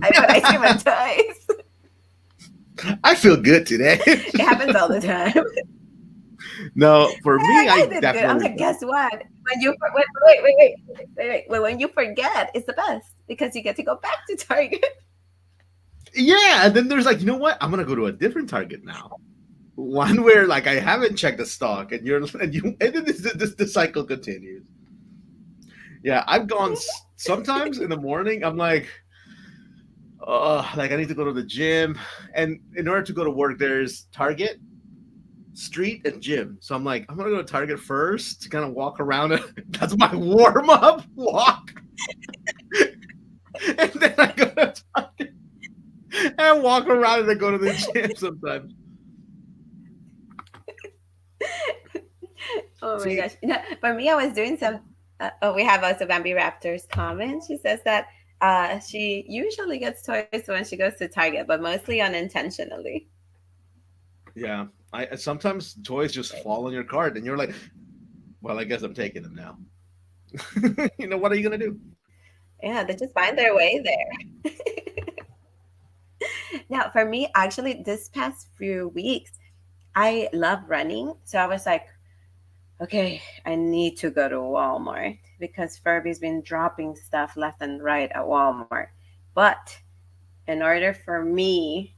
I bought ice cream and toys. I feel good today. It happens all the time. No, for me, I I did good. I'm definitely like, don't. guess what? When you wait, when you forget, it's the best because you get to go back to Target. Yeah, and then there's like, you know what? I'm gonna go to a different Target now. One where like I haven't checked the stock, and and then the cycle continues. Yeah, I've gone sometimes in the morning. I'm like I need to go to the gym, and in order to go to work, there's Target, street, and gym. So I'm like, I'm gonna go to Target first to kind of walk around. That's my warm up walk, and then I go to Target and walk around and then go to the gym sometimes. Oh my See, gosh. No, for me, I was doing some. Oh, we have also Bambi Raptor's comment. She says that she usually gets toys when she goes to Target, but mostly unintentionally. yeah, I sometimes toys just fall on your cart, and you're like, well, I guess I'm taking them now. You know what are you gonna do? Yeah, they just find their way there. Now, for me, actually, this past few weeks, I love running. So I was like, okay, I need to go to Walmart because Furby's been dropping stuff left and right at Walmart. But in order for me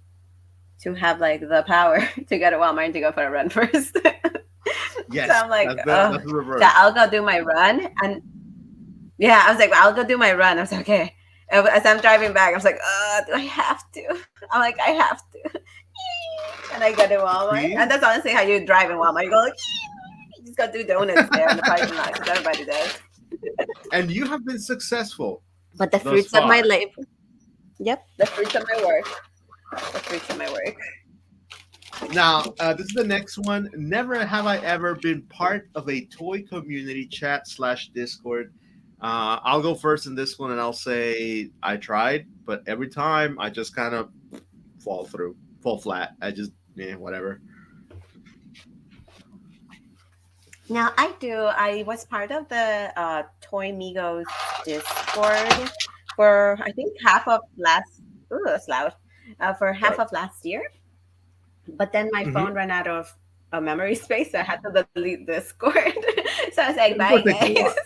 to have like the power to go to Walmart and to go for a run first. So Yes, I'm like, that's oh, the so reverse. I'll go do my run. And yeah, I was like, well, I'll go do my run. I was like, okay. As I'm driving back, I was like, do I have to? I'm like, I have to. And I go to Walmart. See, And that's honestly how you drive in Walmart. You go like, you just go do donuts there in the parking lot because everybody does. and you have been successful But the thus fruits of my far. labor. Yep, the fruits of my work. The fruits of my work. Now, this is the next one. Never have I ever been part of a toy community chat slash Discord. I'll go first in this one, and I'll say I tried, but every time I just kind of fall flat. I just, whatever. Now I do. I was part of the Toy Migos Discord for I think half of last. Ooh, that's loud. For half Sorry. of last year, but then my Hmm. phone ran out of memory space, so I had to delete Discord. So I was like, bye Discord takes a guys. lot.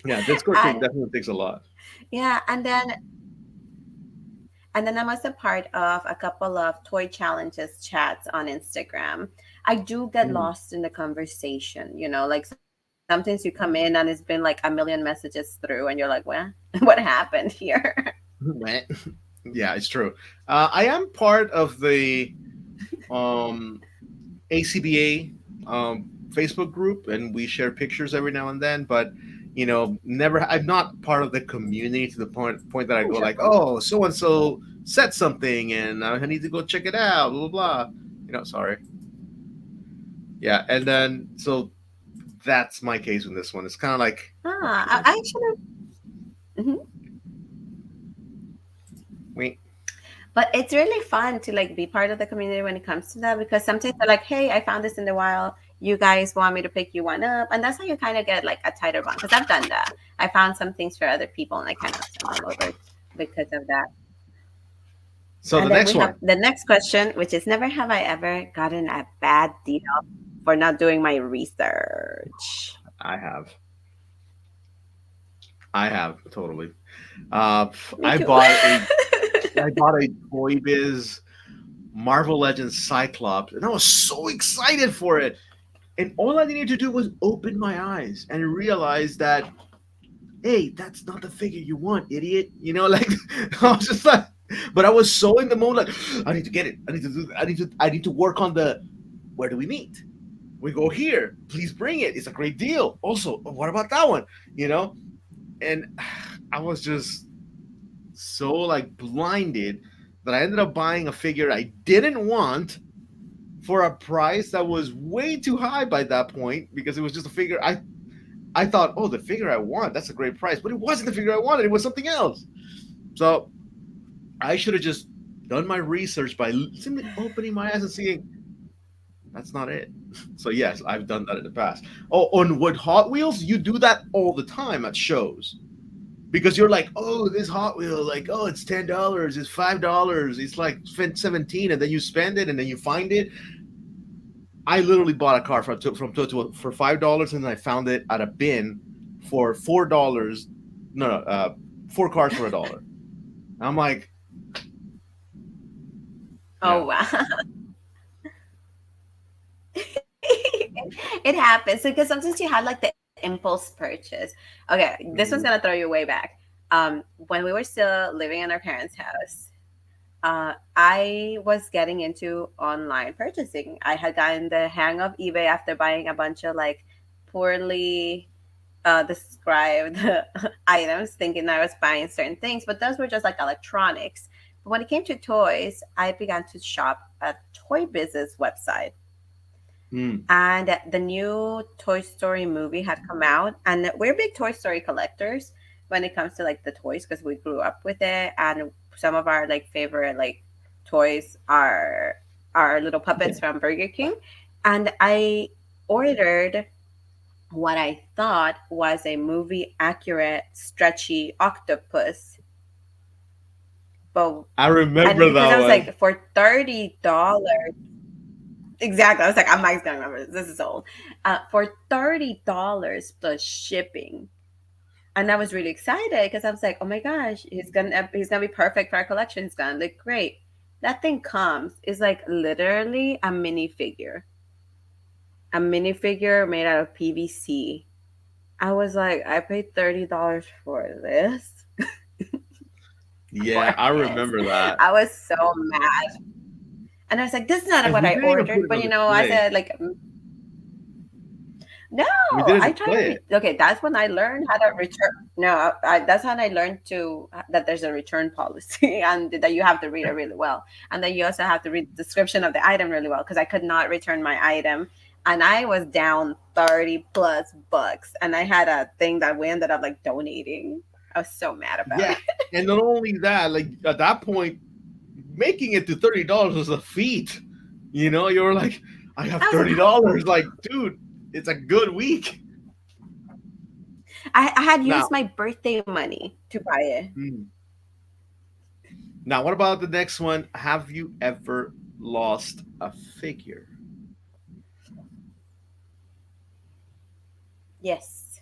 Yeah, Discord And definitely takes a lot. yeah, and then I'm also part of a couple of toy challenges chats on Instagram. I do get Mm. lost in the conversation, like sometimes you come in and it's been like a million messages through, and you're like, well, what happened here? Meh. Yeah, it's true. I am part of the um, ACBA Facebook group, and we share pictures every now and then. But never. I'm not part of the community to the point that I go like, oh, so and so said something, and I need to go check it out. Blah blah blah. Sorry. Yeah, and then so that's my case with this one. It's kind of like, I actually. Mhm. wait. But it's really fun to like be part of the community when it comes to that, because sometimes they're like, "Hey, I found this in the wild. You guys want me to pick you one up?" And that's how you kind of get like a tighter bond. Because I've done that. I found some things for other people, and I kind of sent them over because of that. So the And then next we have one, the next question, which is, never have I ever gotten a bad deal for not doing my research. I have, I have totally. Uh, Me I too. bought a I bought a Toy Biz Marvel Legends Cyclops, and I was so excited for it. And all I needed to do was open my eyes and realize that, hey, that's not the figure you want, idiot. Like I was just like, but I was so in the moment, like I need to get it. I need to do. I need to work on the. Where do we meet? We go here. Please bring it. It's a great deal. Also, what about that one? You know, and I was just so like blinded that I ended up buying a figure I didn't want for a price that was way too high by that point, because it was just a figure I thought, oh, the figure I want, that's a great price, but it wasn't the figure I wanted. It was something else. So I should have just done my research by simply opening my eyes and seeing that's not it. So yes, I've done that in the past. Oh, on with Hot Wheels, you do that all the time at shows, because you're like, oh, this Hot Wheel, like, oh, it's $10, it's $5, it's like 17, and then you spend it, and then you find it. I literally bought a car from Toto for $5, and then I found it at a bin for $4. No, no, 4 cars for $1. I'm like, Oh yeah, wow. It happens because sometimes you had like the impulse purchase. Okay, this one's gonna mhm. throw you way back. When we were still living in our parents' house, I was getting into online purchasing. I had gotten the hang of eBay after buying a bunch of like poorly described items, thinking I was buying certain things, but those were just like electronics. But when it came to toys, I began to shop at Toy Biz's website, Mm. and the new Toy Story movie had come out, and we're big Toy Story collectors when it comes to like the toys because we grew up with it, and some of our like favorite like toys are our little puppets Yeah. from Burger King, and I ordered what I thought was a movie accurate stretchy octopus, but I and remember because that I was one. like for $30. Exactly. I was like, I'm not gonna remember this. This is old. For $30 plus shipping. And I was really excited because I was like, oh my gosh, he's gonna be perfect for our collection. It's gonna look great. That thing comes is like literally a minifigure made out of PVC. I was like, I paid $30 for this. For Yeah, I this. remember that. I was so mad. And I was like, this is not And what we I didn't even put ordered. it But on you know, I display. said like, no, We didn't I try to display it. okay, that's when I learned how to return. No, that's when I learned to that there's a return policy and that you have to read it really well, and then you also have to read the description of the item really well because I could not return my item, and I was down 30 plus bucks, and I had a thing that we ended up like donating. I was so mad about Yeah, it. and not only that, like at that point, making it to $30 was a feat. You were like, I have I was $30. Like, dude, it's a good week. I had Now, used my birthday money to buy it. mm, now, what about the next one? Have you ever lost a figure? Yes,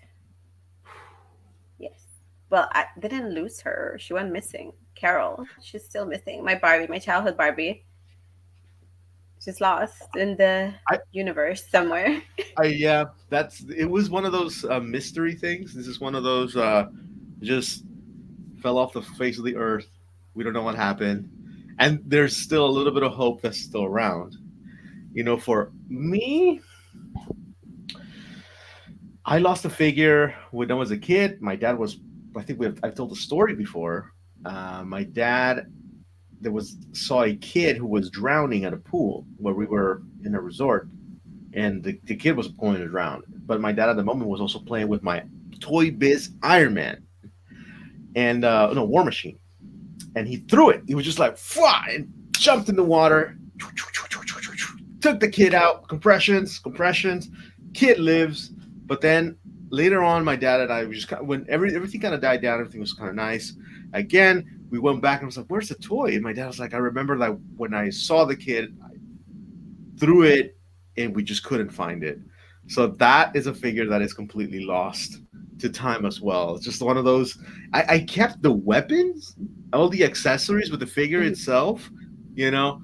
yes. Well, I didn't lose her. She went missing. Carol, she's still missing. My Barbie, my childhood Barbie, she's lost in the I, universe somewhere. yeah, it was one of those mystery things. This is one of those just fell off the face of the earth. We don't know what happened, and there's still a little bit of hope that's still around. For me, I lost a figure when I was a kid. My dad was, I think I've told the story before. My dad, there was saw a kid who was drowning at a pool where we were in a resort, and the kid was going to drown. But my dad at the moment was also playing with my Toy Biz Iron Man and no War Machine, and he threw it. He was just like fly and jumped in the water, took the kid out, compressions. Kid lives, but then later on, my dad and I we just when everything kind of died down, everything was kind of nice. Again, we went back and was like, "Where's the toy?" And my dad was like, "I remember that when I saw the kid, I threw it, and we just couldn't find it." So that is a figure that is completely lost to time as well. It's just one of those. I kept the weapons, all the accessories, but the figure Mhm. itself, you know,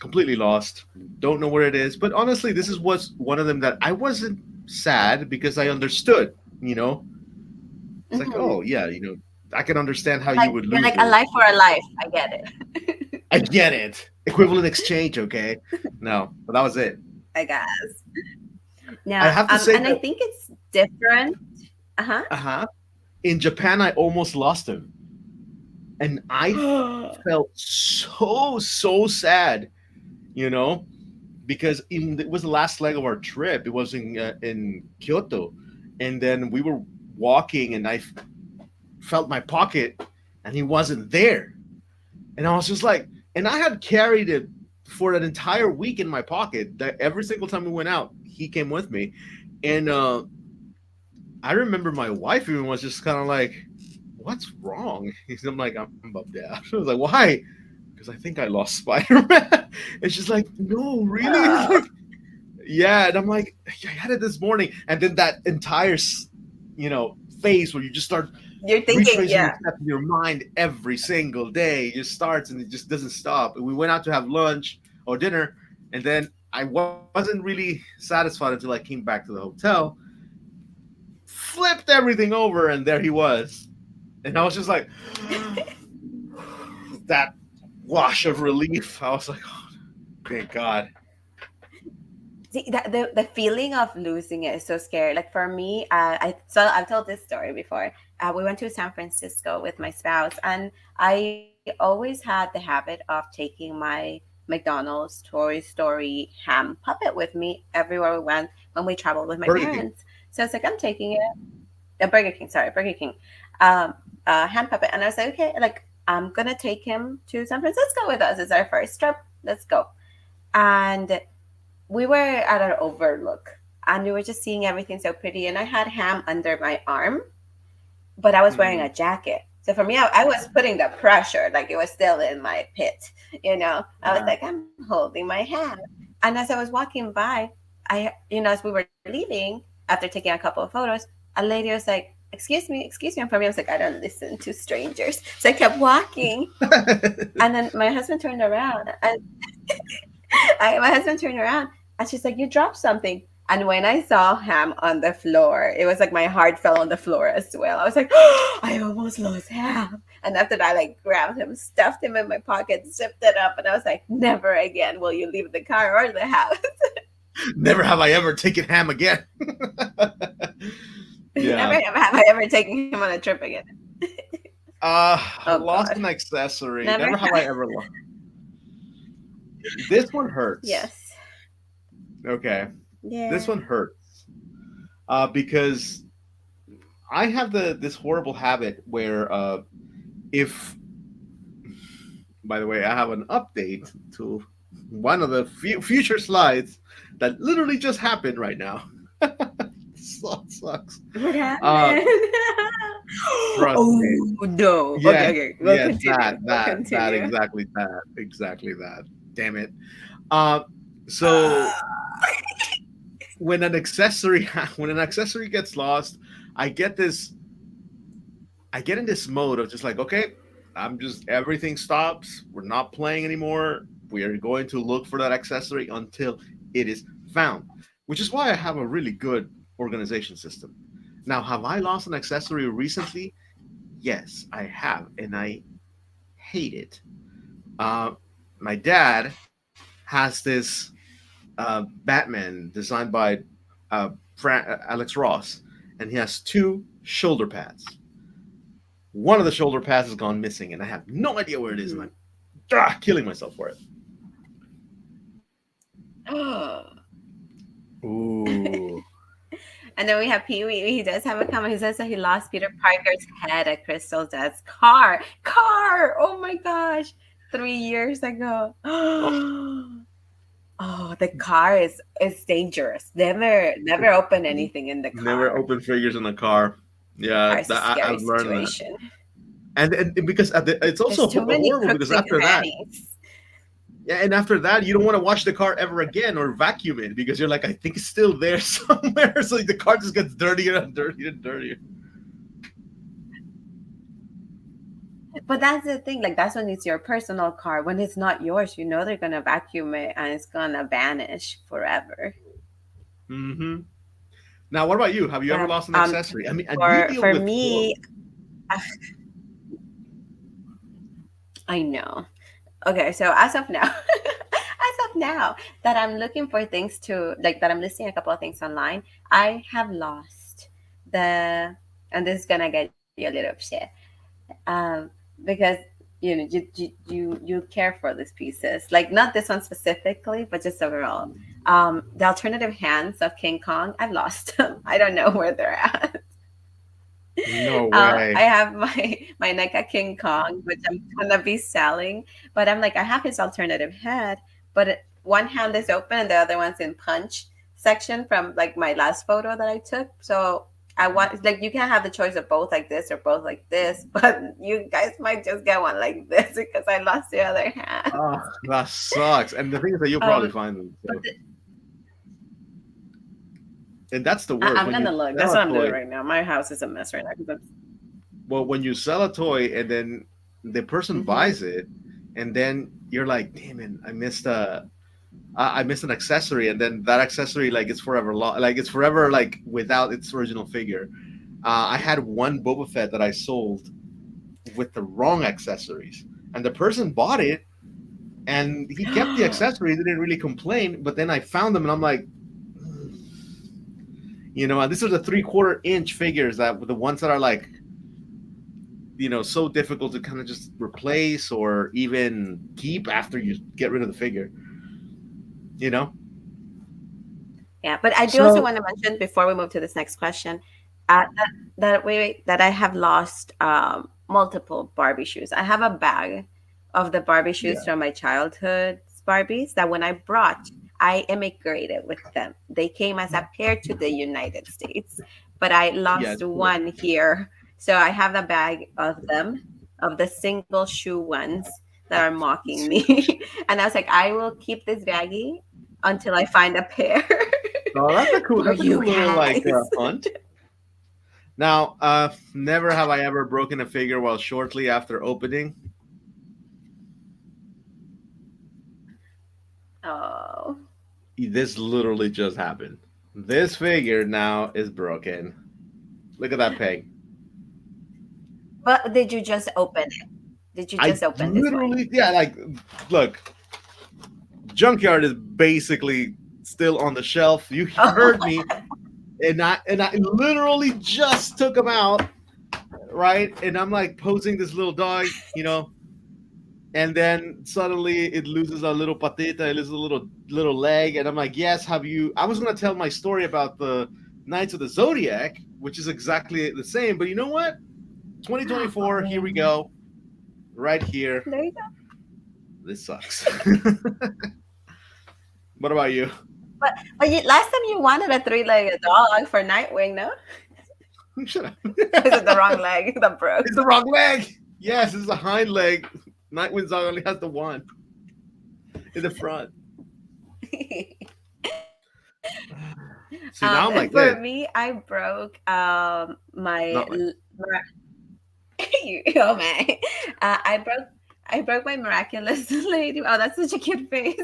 completely lost. Don't know where it is. But honestly, this is what's one of them that I wasn't sad because I understood. You know, it's like, Mhm. oh yeah, I can understand how you Like would you're lose like a it. life for a life. I get it. I get it. Equivalent exchange, okay? No, but that was it. I guess. I Now, have to say and I that, think it's different. Uh uh-huh, in Japan, I almost lost him, and I huh. felt so sad, you know, because it was the last leg of our trip. It was in Kyoto, and then we were walking, and felt my pocket, and he wasn't there, and I was just like, and I had carried it for an entire week in my pocket. That every single time we went out, he came with me, and I remember my wife even was just kind of like, "What's wrong?" I'm like, "I'm bummed out." I was like, "Why?" Because I think I lost Spider Man. And she's like, "No, really?" It's Oh, like, "Yeah." And I'm like, "I had it this morning." And then that entire, phase where you just start you're thinking, retracing yeah. your steps in your mind every single day. It just starts and it just doesn't stop. And we went out to have lunch or dinner, and then I wasn't really satisfied until I came back to the hotel, flipped everything over, and there he was. And I was just like, that wash of relief. I was like, oh, thank God. See, the feeling of losing it is so scary. Like for me, I've told this story before. We went to San Francisco with my spouse, and I always had the habit of taking my McDonald's Toy Story ham puppet with me everywhere we went when we traveled with my Burger King. parents. So it's like I'm taking it. Burger King, sorry, Burger King, hand puppet, and I was like, okay, like I'm gonna take him to San Francisco with us. It's our first trip. Let's go. And we were at an overlook and we were just seeing everything so pretty. And I had Ham under my arm, but I was wearing a Mm, jacket. So for me, I was putting the pressure, like it was still in my pit, you know. I was uh, like, I'm holding my hand. And as I was walking by, as we were leaving, after taking a couple of photos, a lady was like, excuse me. And for me, I was like, I don't listen to strangers. So I kept walking. And then my husband turned around and my husband turned around and she's like, "You dropped something." And when I saw Ham on the floor, it was like my heart fell on the floor as well. I was like, oh, I almost lost Ham. And after that, I like grabbed him, stuffed him in my pocket, zipped it up, and I was like, never again will you leave the car or the house. never have I ever taken ham again. Never Yeah. have I ever taken him on a trip again. Oh Lost God. an accessory. Never Never have I ever lost. This one hurts. Yes. Okay. This Yeah. one hurts. Because I have this horrible habit where if by the way, I have an update to one of the future slides that literally just happened right now. Sucks. What Uh, happened? Trust me. Oh no. Okay, Yes, okay. We'll yes, continue. We'll continue. exactly that. Damn it. Uh, so when an accessory when an accessory gets lost, I get this I get in this mode of just like, okay, I'm just everything stops. We're not playing anymore. We are going to look for that accessory until it is found, which is why I have a really good organization system. Now, have I lost an accessory recently? Yes, I have, and I hate it. Uh, my dad has this Batman designed by Alex Ross, and he has two shoulder pads. One of the shoulder pads has gone missing, and I have no idea where it is, and Mhm. I'm killing myself for it. Ooh. And then we have Pee Wee. He does have a comment. He says that he lost Peter Parker's head at Crystal's dad's car. Car! Oh my gosh. 3 years ago. Oh, the car is dangerous. Never open anything in the Never car. open figures in the car. Yeah, Car is a I've scary learned that. situation. And because it's There's also too many horrible because crooks and after that, crannies. yeah, and after that, you don't want to wash the car ever again or vacuum it because you're like, I think it's still there somewhere. So the car just gets dirtier and dirtier and dirtier. But that's the thing, like that's when it's your personal car. When it's not yours, you know they're gonna vacuum it and it's gonna vanish forever. Hmm. Now, what about you? Have you ever But lost an accessory? I mean, and you deal for with me, clothes. I know. Okay, so as of now, as of now that I'm looking for things to like that I'm listing a couple of things online, I have lost the and this is gonna get you a little upset. Um because you care for these pieces. Like not this one specifically, but just overall. The alternative hands of King Kong, I've lost them. I don't know where they're at. No I way. have my NECA King Kong, which I'm gonna be selling. But I'm like, I have his alternative head, but one hand is open and the other one's in punch section from like my last photo that I took. So I want like you can have the choice of both like this or both like this, but you guys might just get one like this because I lost the other hand. Oh, that sucks. And the thing is that you'll probably Um, find them. but So. And that's the worst I'm when you gonna look. sell That's a what I'm doing toy. right now. My house is a mess right now because Well, when you sell a toy and then the person I'm. buys it, and then you're like, damn it, I missed an accessory, and then that accessory like it's forever like it's forever like without its original figure. I had one Boba Fett that I sold with the wrong accessories, and the person bought it, and he kept the accessory. Didn't really complain, but then I found them, and I'm like, and these are the 3/4 inch figures that the ones that are like, so difficult to kind of just replace or even keep after you get rid of the figure, you know. Yeah, but I do also So want to mention before we move to this next question, that I have lost multiple Barbie shoes. I have a bag of the Barbie shoes yeah, from my childhood Barbies that when I brought, I immigrated with them. They came as a pair to the United States, but I yeah, lost one here. So I have a bag of them, of the single shoe ones that are mocking me. And I was like, I will keep this baggie until I find a pair so that's a cool for that's a you cool little like guys. hunt. Now, never have I ever broken a figure while shortly after opening. Oh. This literally just happened. This figure now is broken. Look at that peg. But did you just open it? Did you I just open this one? literally, yeah, like, look, junkyard is basically still on the shelf. You Oh, heard me, and I literally just took him out, right? And I'm like posing this little dog, and then suddenly it loses a little patita, it loses a little leg, and I'm like, yes, have you? I was gonna tell my story about the Knights of the Zodiac, which is exactly the same, but you know what? 2024, here we oh. go, right here. There you go. This sucks. What about you? But last time you wanted a three-legged dog for Nightwing, no? Shut up. Is it the wrong leg that broke? It's the wrong leg. Yes, it's the hind leg. Nightwing's dog only has the one in the front. See, now I'm like For this. me, I broke my Not like oh man, I broke my miraculous lady. Oh, that's such a cute face.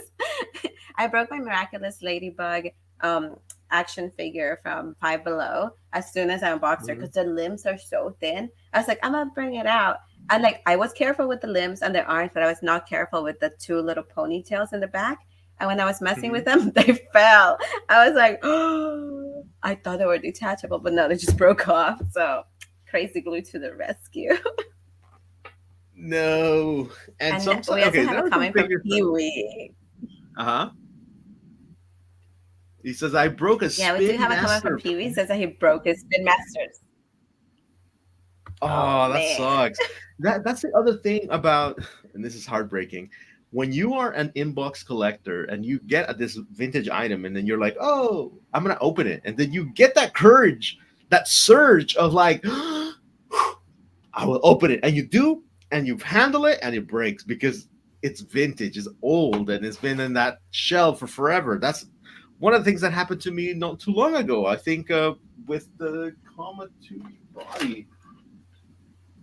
I broke my miraculous ladybug um action figure from Five Below as soon as I unboxed her Mhm. because the limbs are so thin. I was like, I'm gonna bring it out. And like I was careful with the limbs and the arms, but I was not careful with the two little ponytails in the back. And when I was messing Mhm. with them, they fell. I was like, oh, I thought they were detachable, but no, they just broke off. So crazy glue to the rescue. No. And And some we also okay, have a there are some comment from figures that Pee-wee. uh-huh. He says I broke a Yeah, we do spin have a comment from master. Pee-wee. Says that he broke his Spin Masters. Oh Oh, that man. sucks. That's the other thing about, and this is heartbreaking. When you are an inbox collector and you get this vintage item, and then you're like, "Oh, I'm gonna open it," and then you get that courage, that surge of like, "I will open it," and you do, and you handle it, and it breaks because it's vintage, it's old, and it's been in that shell for forever. That's one of the things that happened to me not too long ago. I think with the Comet 2 body.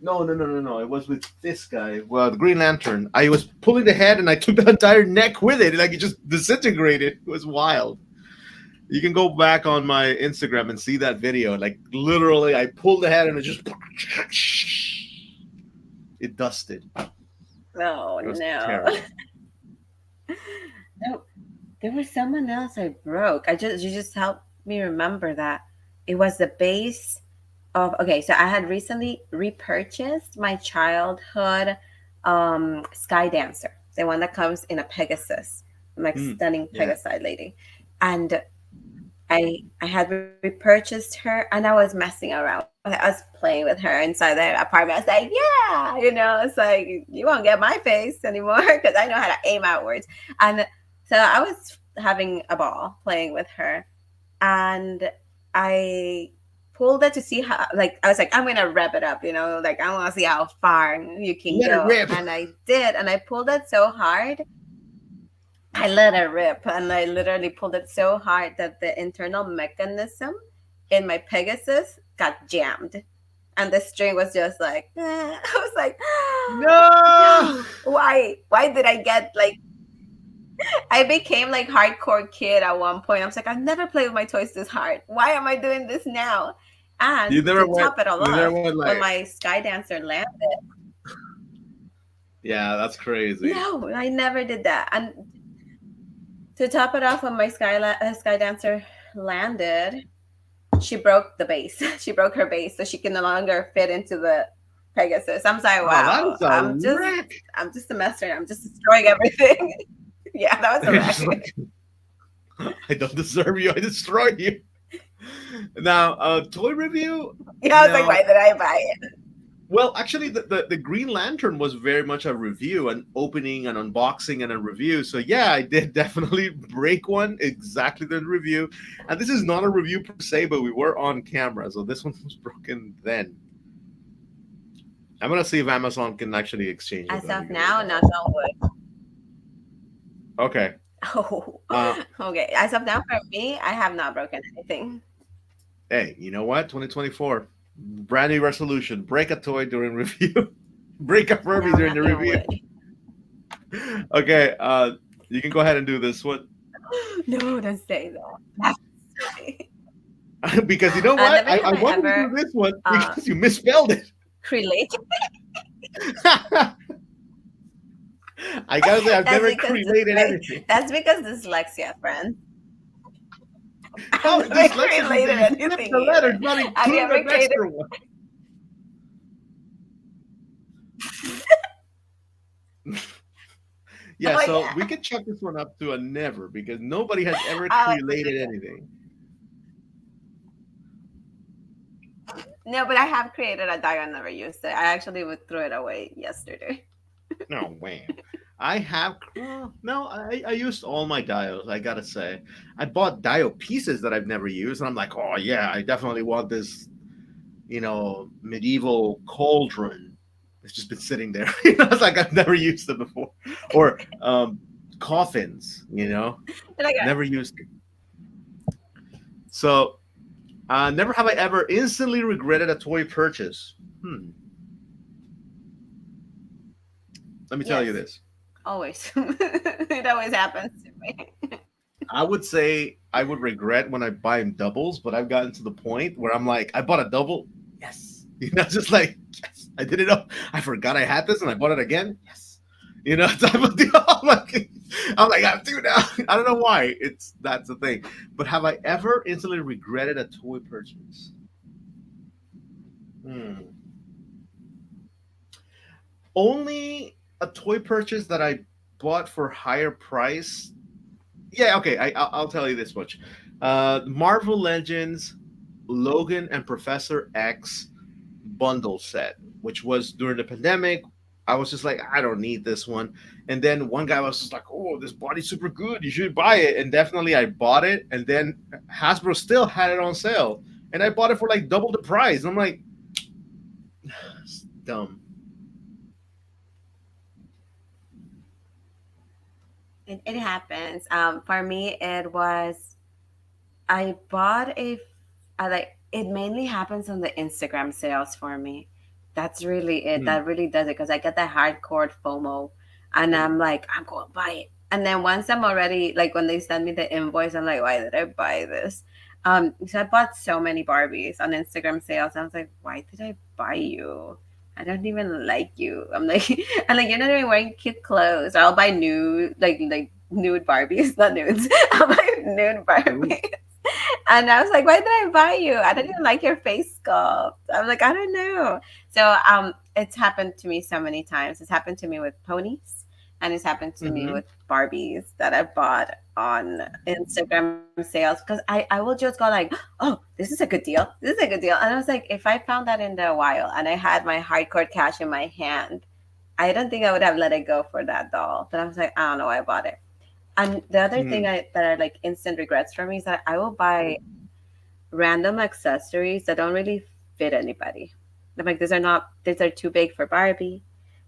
No, no, no, no, no. It was with this guy. Well, the Green Lantern. I was pulling the head and I took the entire neck with it. Like it just disintegrated. It was wild. You can go back on my Instagram and see that video. Like literally, I pulled the head and it just it dusted. Oh It was no. terrible. No, there was someone else I broke. You just helped me remember that it was the base of okay, so I had recently repurchased my childhood Sky Dancer, the one that comes in a Pegasus. I'm like Hmm. stunning Yeah. Pegasus lady. And I had repurchased her and I was messing around with her. I was playing with her inside the apartment. I was like, yeah, it's like you won't get my face anymore because I know how to aim outwards. And so I was having a ball playing with her, and I pulled it to see how like I was like, I'm gonna rev it up, like I wanna see how far you can Let it go. rip. And I did, and I pulled it so hard I let it rip and I literally pulled it so hard that the internal mechanism in my Pegasus got jammed. And the string was just like, I was like, No. no, why? Why did I get like, I became like hardcore kid at one point. I was like, I've never played with my toys this hard. Why am I doing this now? You And never to went. top it all You never off, went when like. my Sky Dancer landed, Yeah, that's crazy. no, I never did that. And to top it off, when my Sky Dancer landed, she broke the base. She broke her base, so she can no longer fit into the Pegasus. I'm like, Oh, that wow, is a wreck. I'm just a messer. I'm just destroying everything. Yeah, that was a You're just wreck. like, I don't deserve you. I destroyed you. Now, toy review. Yeah, I was like, No, why did I buy it? well, actually, the Green Lantern was very much a review, an opening, an unboxing, and a review. So yeah, I did definitely break one exactly the review. And this is not a review per se, but we were on camera, so this one was broken then. I'm gonna see if Amazon can actually exchange it As then of because now, knock on wood. okay. Oh, Uh, okay. As of now, for me, I have not broken anything. hey, you know what? 2024, brand new resolution: break a toy during review, break a Furby Now, during the knocking on review. wood. Okay, you can go ahead and do this one. No, don't say that. Because you know what? Never I have I wanted to do ever this one uh, because you misspelled it. related. I gotta say, I've That's never because created anything. that's because dyslexia, friend. I've No, never dyslexia is that related you flip anything the letters, either. not Have you include ever an created? extra one. Yeah, Oh so we yeah. can chuck this one up to a never because nobody has ever Oh created anything. no, but I have created a die. I never used it. I actually would throw it away yesterday. No way. I have no. I used all my dials. I gotta say, I bought dial pieces that I've never used, and I'm like, oh yeah, I definitely want this. Medieval cauldron. It's just been sitting there. It's like I've never used it before, or coffins. But I got Never used it. So, never have I ever instantly regretted a toy purchase. Let me tell yes, you this. always. It always happens to me. I would say I would regret when I buy doubles, but I've gotten to the point where I'm like, I bought a double. Yes. Just like, yes, I did it up. I forgot I had this and I bought it again. Yes. type of deal. Dude, I don't know why. That's the thing. But have I ever instantly regretted a toy purchase? Hmm. Only a toy purchase that I bought for higher price. Yeah, okay. I'll tell you this much. Marvel Legends, Logan and Professor X bundle set, which was during the pandemic. I was just like, I don't need this one. And then one guy was just like, oh, this body's super good. You should buy it. And definitely I bought it. And then Hasbro still had it on sale. And I bought it for like double the price. I'm like, it's dumb. It happens. For me, it was I bought I like it mainly happens on the Instagram sales for me. That's really it. Hmm. That really does it because I get that hardcore FOMO, and I'm like, I'm going to buy it. And then once I'm already like when they send me the invoice, I'm like, why did I buy this? So I bought so many Barbies on Instagram sales. I was like, why did I buy you? I don't even like you. I'm like, I'm like, you're not even wearing cute clothes. Or I'll buy nude, like nude Barbies, not nudes. I'll buy nude Ooh. Barbies. And I was like, why did I buy you? I don't even like your face sculpt. I was like, I don't know. So it's happened to me so many times. It's happened to me with ponies and it's happened to me Hmm. with Barbies that I bought on Instagram sales because I will just go like, oh, this is a good deal. This is a good deal. And I was like, if I found that in the wild and I had my hardcore cash in my hand, I don't think I would have let it go for that doll. But I was like, I don't know why I bought it. And the other thing Hmm. that are like instant regrets for me is that I will buy random accessories that don't really fit anybody. I'm like, these are too big for Barbie.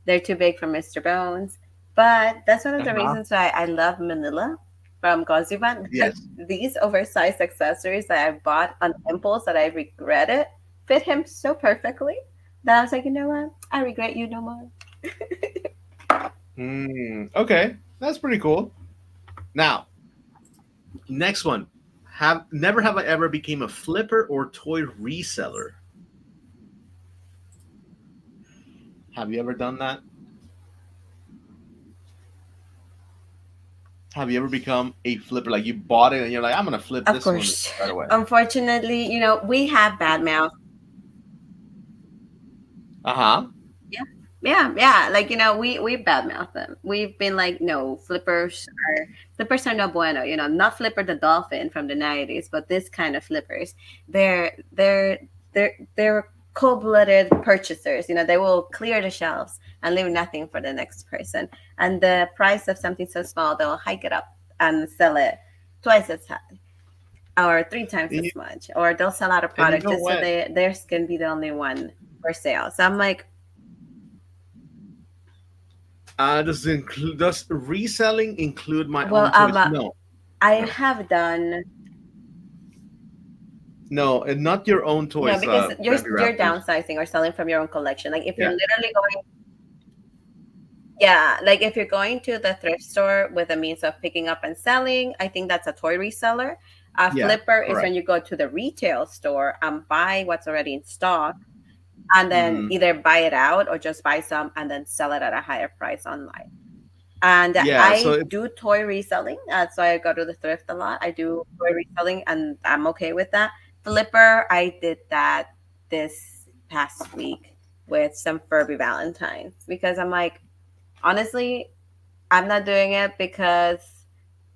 They're too big for Mr. Bones. But that's one of the Uh-huh. reasons why I love Manila from Goziban. Like Yes. these oversized accessories that I bought on impulse that I regretted fit him so perfectly that I was like, you know what? I regret you no more. Okay. That's pretty cool. Now, next one. Have I ever became a flipper or toy reseller? Have you ever done that? Have you ever become a flipper? Like you bought it and you're like, I'm gonna flip Of this one course. right away. Unfortunately, we have bad mouth. Uh huh. Yeah. Like we badmouth them. We've been like, no, flippers are no bueno. Not Flipper the dolphin from the '90s, but this kind of flippers. They're they're they're cold-blooded purchasers. They will clear the shelves and leave nothing for the next person. And the price of something so small, they'll hike it up and sell it twice as high or three times And as much, or they'll sell out a you product know just so what? theirs can be the only one for sale. So I'm like, Does reselling include my well, own toys? No, I no, have done no, and not your own no toys. because Vampy you're Raptors. downsizing or selling from your own collection. Like if you're Yeah, literally going, yeah, like if you're going to the thrift store with a means of picking up and selling, I think that's a toy reseller. A yeah, flipper is when correct. you go to the retail store and buy what's already in stock and then Hmm. either buy it out or just buy some and then sell it at a higher price online. And Yeah, so I do toy reselling. So I go to the thrift a lot. I do toy reselling, and I'm okay with that. Flipper, I did that this past week with some Furby Valentines because I'm like, honestly, I'm not doing it because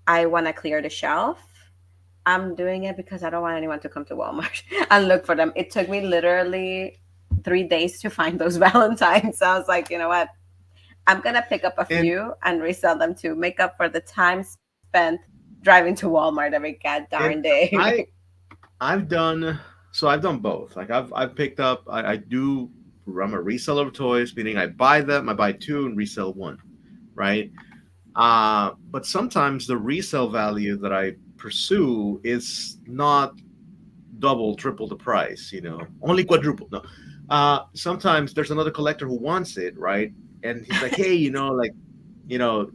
I want to clear the shelf. I'm doing it because I don't want anyone to come to Walmart and look for them. It took me literally 3 days to find those Valentines. So I was like, you know what? I'm gonna pick up a and few and resell them to make up for the time spent driving to Walmart every god darn and day. I I've done I've done both. Like I've picked up. I do. I'm a reseller of toys, meaning I buy them, I buy two and resell one, right? But sometimes the resale value that I pursue is not double, triple the price, only quadruple. No. Sometimes there's another collector who wants it, right? And he's like, hey,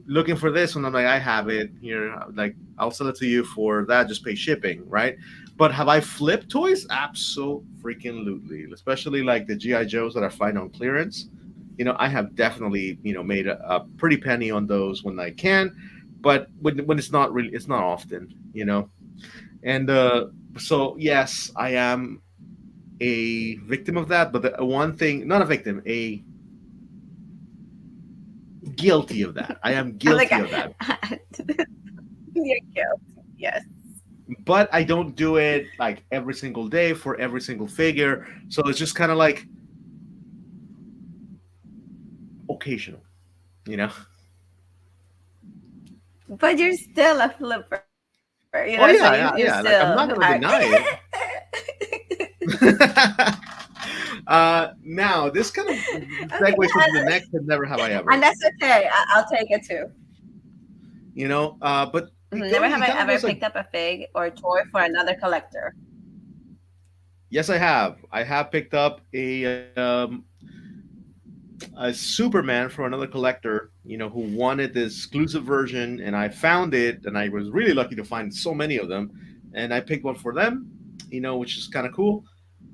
looking for this one. I'm like, I have it here. Like, I'll sell it to you for that. Just pay shipping, right? But have I flipped toys? Absolutely, especially like the GI Joes that I find on clearance. I have definitely made a pretty penny on those when I can, but when it's not often. And so yes, I am a victim of that. But the one thing, not a victim, a guilty of that. I am I'm like, guilty of that. you're guilty. Yes. But I don't do it like every single day for every single figure. So it's just kind of like occasional, you know. But you're still a flipper, so you Oh yeah, still yeah, yeah. are. Like I'm not gonna deny it. Now this kind of Okay, segues into the next and never have I ever. and that's okay. I'll take it too. But Never have it I kind of ever goes like, picked up a fig or toy for another collector. yes, I have. I have picked up a Superman for another collector, who wanted the exclusive version, and I found it, and I was really lucky to find so many of them, and I picked one for them, which is kind of cool.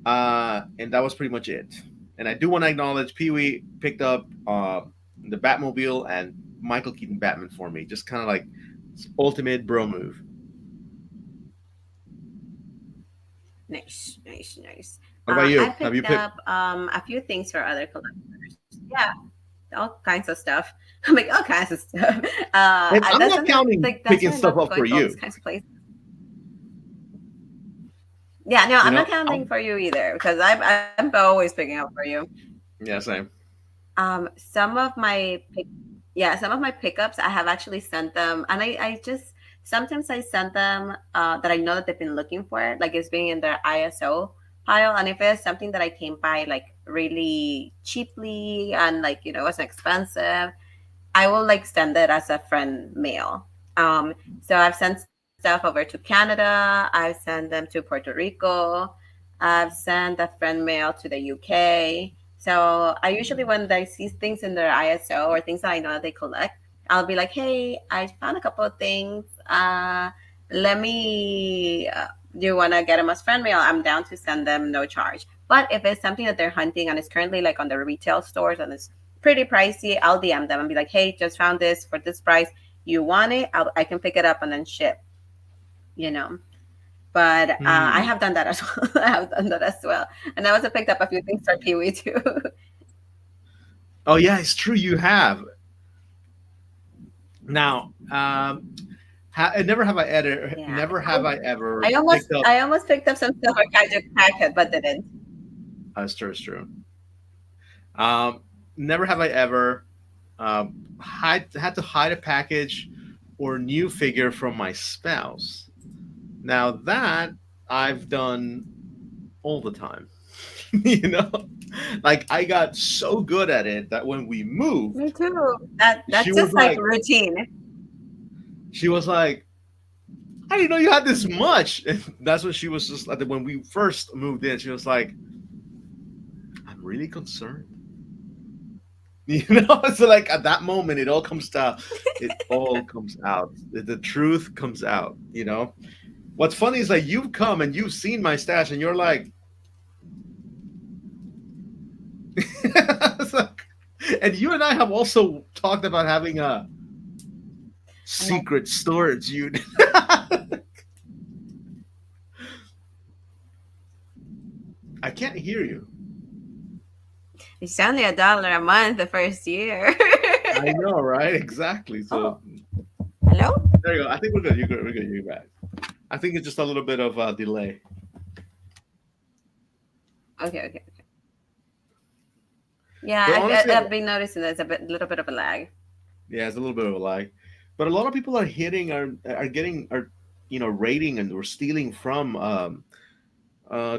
And that was pretty much it. And I do want to acknowledge Pee Wee picked up the Batmobile and Michael Keaton Batman for me, just kind of like ultimate bro move. Nice, nice, nice. What about I you? Have you picked picked? up a few things for other collectors. Yeah, all kinds of stuff. I'm like all kinds of stuff. And I'm That's not something counting like that's picking why I stuff love up for going to all you. these kinds of places. Yeah, no, You I'm not know, counting I'm, for you either because I'm always picking up for you. yeah, same. Some of my yeah, some of my pickups I have actually sent them, and I just sometimes I send them that I know that they've been looking for it, like it's being in their ISO pile, and if it's something that I came by like really cheaply and like wasn't expensive, I will like send it as a friend mail. Um, so I've sent stuff over to Canada. I've sent them to Puerto Rico. I've sent a friend mail to the UK. So I usually when I see things in their ISO or things that I know that they collect, I'll be like, hey, I found a couple of things. Let me. Do you want to get them as friend mail? I'm down to send them no charge. But if it's something that they're hunting and it's currently like on the retail stores and it's pretty pricey, I'll DM them and be like, hey, just found this for this price. You want it? I can pick it up and then ship, you know. But I Hmm. have done that as well. I have done that as well. And I also picked up a few things for Kiwi too. Oh yeah, it's true. You have now. Yeah. Never have I ever I almost picked up. I almost picked up some stuff for Kajuk Packet, but didn't. It's true. It's true. Um, Never have I ever had to hide a package or new figure from my spouse. Now that I've done all the time, you know, like I got so good at it that when we moved, Me too. That she that's was just like like, routine. she was like, I didn't know you had this much. And that's when she was just like, when we first moved in, she was like, I'm really concerned. So like at that moment, it all comes out. It all comes out. The truth comes out. What's funny is like you've come and you've seen my stash, and you're like, it's like- and you and I have also talked about having a I'm like, secret storage unit. I can't hear you. it's only $1 a month the first year. I know, right? Exactly. So Oh, hello? there you go. I think we're good. You're good. We're good. You're back. I think it's just a little bit of a delay. Okay, okay. Yeah, But honestly, I've been noticing there's a little bit of a lag. yeah, it's a little bit of a lie. But a lot of people are raiding and or stealing from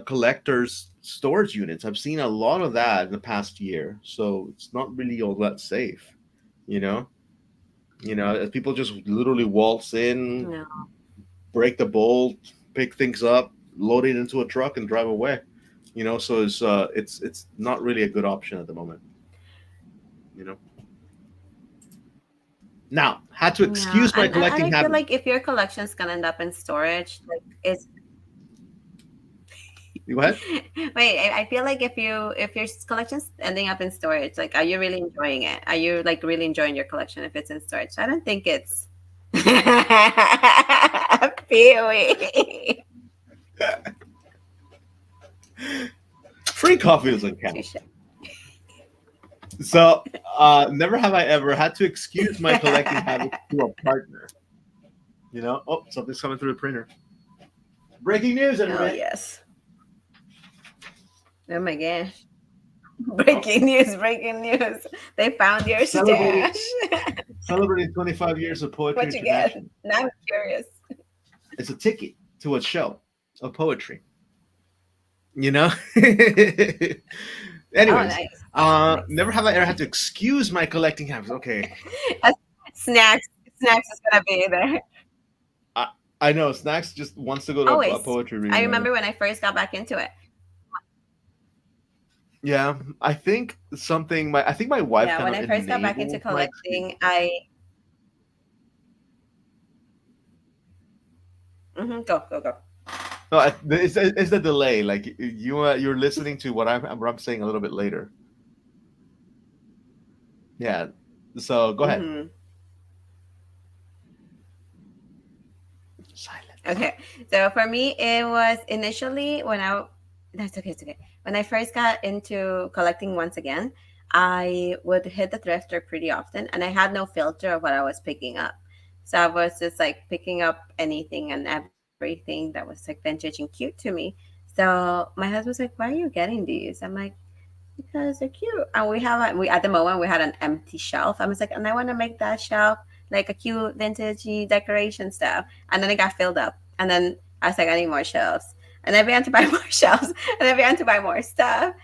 collectors storage units. I've seen a lot of that in the past year, so it's not really all that safe. You know, as people just literally waltz in, No. break the bolt, pick things up, load it into a truck, and drive away. So it's not really a good option at the moment. You know. Now, had to Yeah, excuse my and collecting I feel habit. like if your collection's gonna end up in storage, like it's Go ahead. Wait, I feel like if your collection's ending up in storage, like, are you really enjoying it? Are you like really enjoying your collection if it's in storage? I don't think it's Pee-wee. Free coffee doesn't count. Touche. So, never have I ever had to excuse my collecting habits to a partner. Oh, something's coming through the printer. Breaking news, Oh internet. yes. Oh my gosh. Oh, Breaking news, breaking news. They found your celebrating stash. 25 years of Poetry What you get? International. Now I'm curious. It's a ticket to a show of poetry. You know. Oh Anyways, nice. never Nice. have I ever had to excuse my collecting habits. Okay, Uh, snacks. Snacks is gonna be there. I I know Snacks just wants to go to a Always. poetry I reading right now. remember when I first got back into it. Yeah, I think something. I think my wife Yeah, kind when of I first got back into enabled my excuse. collecting, I go go go. No, it's the delay. Like you're listening to what I'm saying a little bit later. Yeah. So go ahead. hmm Silence. Okay, so for me, it was initially when I. That's okay. It's okay. When I first got into collecting once again, I would hit the thrift store pretty often, and I had no filter of what I was picking up. So I was just like picking up anything and everything that was like vintage and cute to me. So my husband was like, "Why are you getting these?" I'm like, because they're cute. And we at the moment we had an empty shelf. I was like, and I want to make that shelf like a cute vintagey decoration stuff. And then it got filled up. And then I was like, I need more shelves. And then we had to buy more shelves. And then we had to buy more stuff.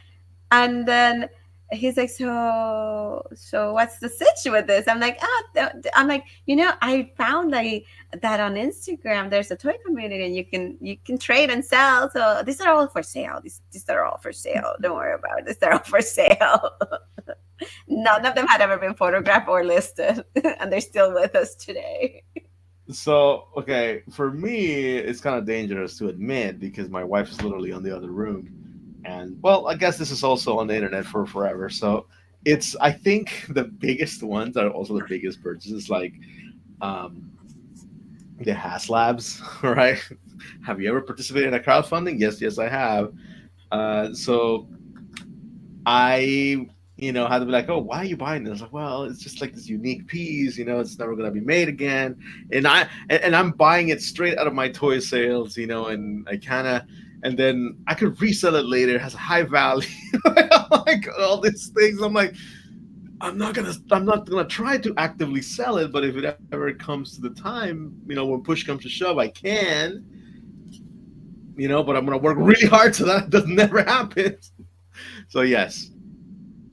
And then he's like, so what's the sitch with this? I'm like, I'm like, I found that on Instagram there's a toy community and you can trade and sell. So these are all for sale. These are all for sale. Don't worry about it. These are all for sale. None of them had ever been photographed or listed, and they're still with us today. So okay, for me, it's kind of dangerous to admit because my wife is literally on the other room, and well, I guess this is also on the internet for forever. So it's I think the biggest ones are also the biggest purchases, like um, the Has Labs, right? Have you ever participated in a crowdfunding? Yes, yes, I have. So I, had to be like, oh, why are you buying this? Like, well, it's just like this unique piece, it's never gonna be made again. And I'm buying it straight out of my toy sales, and I kinda and then I could resell it later, it has a high value, like all these things. I'm not gonna try to actively sell it, but if it ever comes to the time, when push comes to shove, I can, but I'm gonna work really hard so that does never happen. So yes,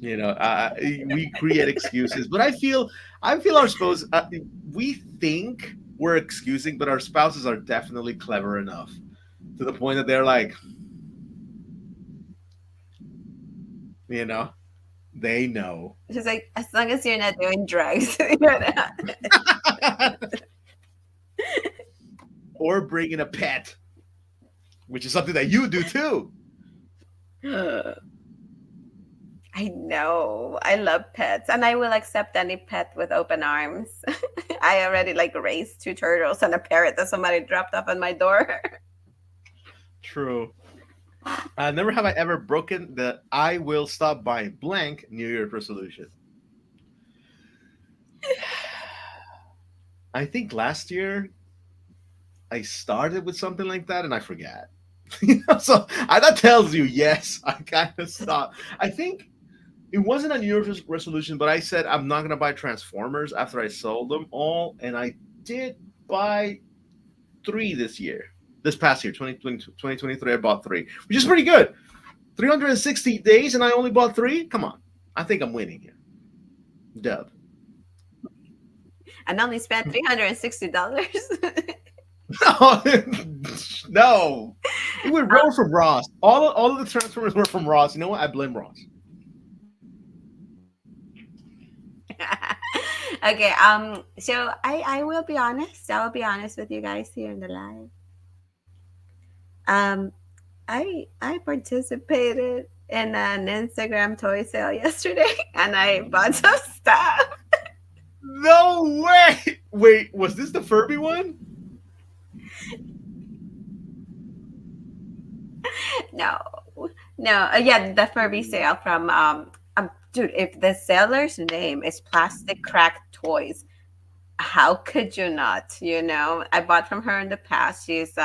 we create excuses, but I feel our spouse, we think we're excusing, but our spouses are definitely clever enough to the point that they're like, you know they know. She's like, as long as you're not doing drugs, you're not. Or bringing a pet, which is something that you do too. I know. I love pets, and I will accept any pet with open arms. I already like raised two turtles and a parrot that somebody dropped off on my door. True. Never have I ever broken the I will stop buying blank New Year's resolution. I think last year I started with something like that and I forgot. So that tells you, yes, I kind of stopped. I think it wasn't a New Year's resolution, but I said I'm not gonna buy Transformers after I sold them all, and I did buy three this year. This past year, 2023, I bought three, which is pretty good. 360 days, and I only bought three. Come on, I think I'm winning here. Dub. And only spent $360. No, no. We were from Ross. All of the Transformers were from Ross. You know what? I blame Ross. Okay, so I will be honest. I will be honest with you guys here in the live. Um, I participated in an Instagram toy sale yesterday, and I bought some stuff. No way! Wait, was this the Furby one? No, no, yeah, the Furby sale from dude. If the seller's name is Plastic Crack Toys, how could you not? I bought from her in the past. She's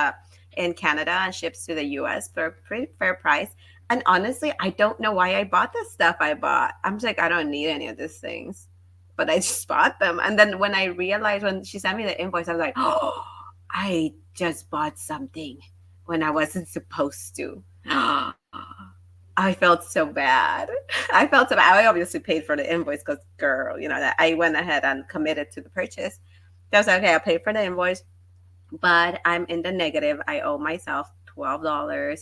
in Canada and ships to the US for a pretty fair price. And honestly, I don't know why I bought the stuff I bought. I'm just like, I don't need any of these things, but I just bought them. And then when I realized, when she sent me the invoice, I was like, oh, I just bought something when I wasn't supposed to. I felt so bad. I felt so bad. I obviously paid for the invoice because, girl, that I went ahead and committed to the purchase. So I was like, okay, I paid for the invoice, but I'm in the negative. I owe myself $12.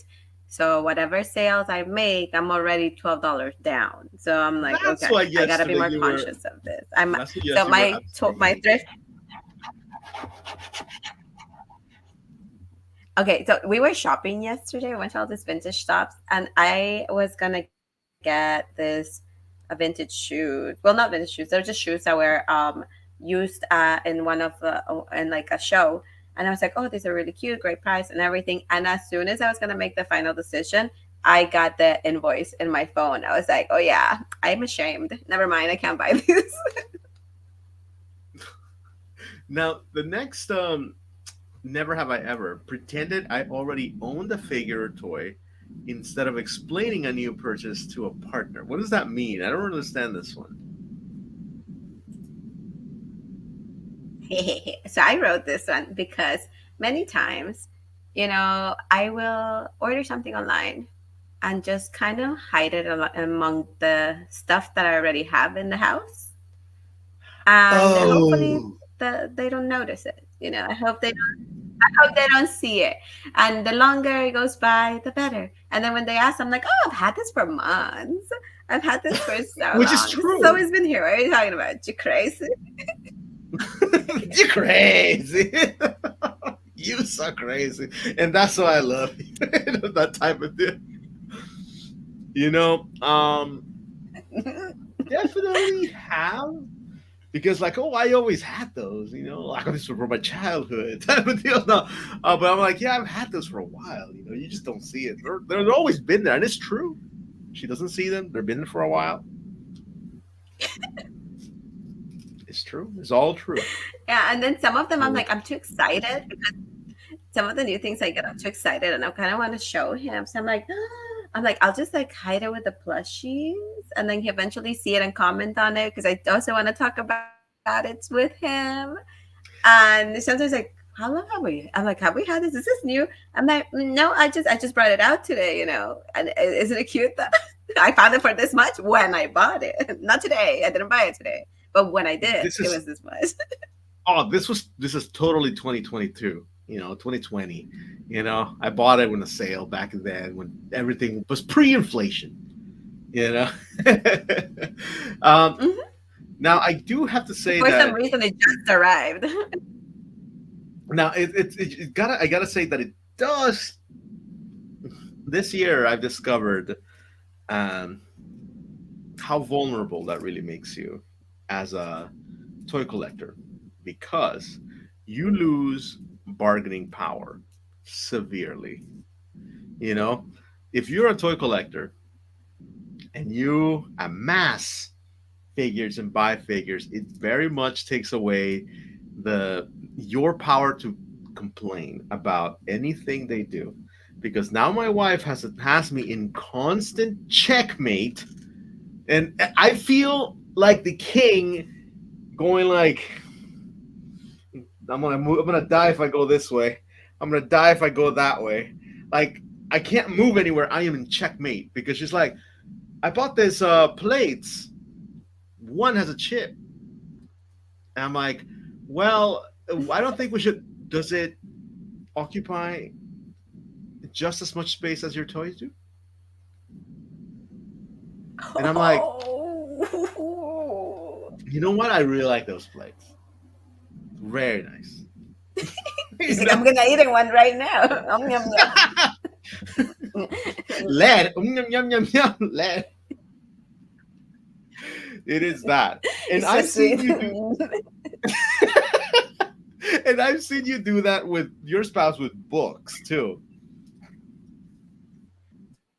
So whatever sales I make, I'm already $12 down. So I'm like, That's okay, why I gotta be yesterday more you were. conscious of this. I'm That's why so yes, you were my abstaining. thrift. Okay, so we were shopping yesterday. We went to all these vintage shops, and I was gonna get this a vintage shoes. Well, not vintage shoes. They're just shoes that were used in one of in like a show. And I was like, oh, these are really cute, great price, and everything. And as soon as I was gonna make the final decision, I got the invoice in my phone. I was like, oh yeah, I'm ashamed. Never mind, I can't buy these. Now, the next never have I ever pretended I already owned a figure or toy instead of explaining a new purchase to a partner. What does that mean? I don't understand this one. So I wrote this one because many times, I will order something online and just kind of hide it among the stuff that I already have in the house. And hopefully Oh, they don't notice it. I hope they don't see it. And the longer it goes by, the better. And then when they ask, I'm like, oh, I've had this for months. I've had this for so which is long. This has true. always been here. What are you talking about? You crazy? You're crazy. You so crazy, and that's why I love you. That type of thing. You know, definitely have because like I always had those. Like this was from my childhood type of deal. No, but I'm like I've had those for a while. You just don't see it. They're always been there, and it's true. She doesn't see them. They've been there for a while. It's true. It's all true. Yeah, and then some of them I'm Yeah. like, I'm too excited because some of the new things I get, I'm too excited and I kind of want to show him. So I'm like, I'm like, I'll just like hide it with the plushies and then he eventually see it and comment on it because I also want to talk about it with him. And sometimes like, how long have we? I'm like, have we had this? Is this new? I'm like, no, I just brought it out today, And isn't it cute that I found it for this much when I bought it? Not today. I didn't buy it today, but when I did, This it is was this much. this is totally 2022. 2020. I bought it when the sale back then when everything was pre-inflation. You know. um, Hmm. Now I do have to say For some that reason, it just arrived. now it gotta I gotta say that it does. This year I've discovered um, how vulnerable that really makes you as a toy collector because you lose bargaining power severely. You know, if you're a toy collector and you amass figures and buy figures, it very much takes away the your power to complain about anything they do. Because now my wife has me in constant checkmate, and I feel like the king going like, I'm gonna die if I go this way. I'm gonna die if I go that way. Like I can't move anywhere. I am in checkmate because she's like, I bought this plates. One has a chip. And I'm like, well, I don't think we should. Does it occupy just as much space as your toys do? And I'm like, Oh. you know what? I really like those plates. Very nice. He's you like, know? I'm gonna eat one right now. Yum, yum, yum. Lead. Yum, yum, yum, yum, lead. It is that. And It's so I've seen sweet. you do and I've seen you do that with your spouse with books too.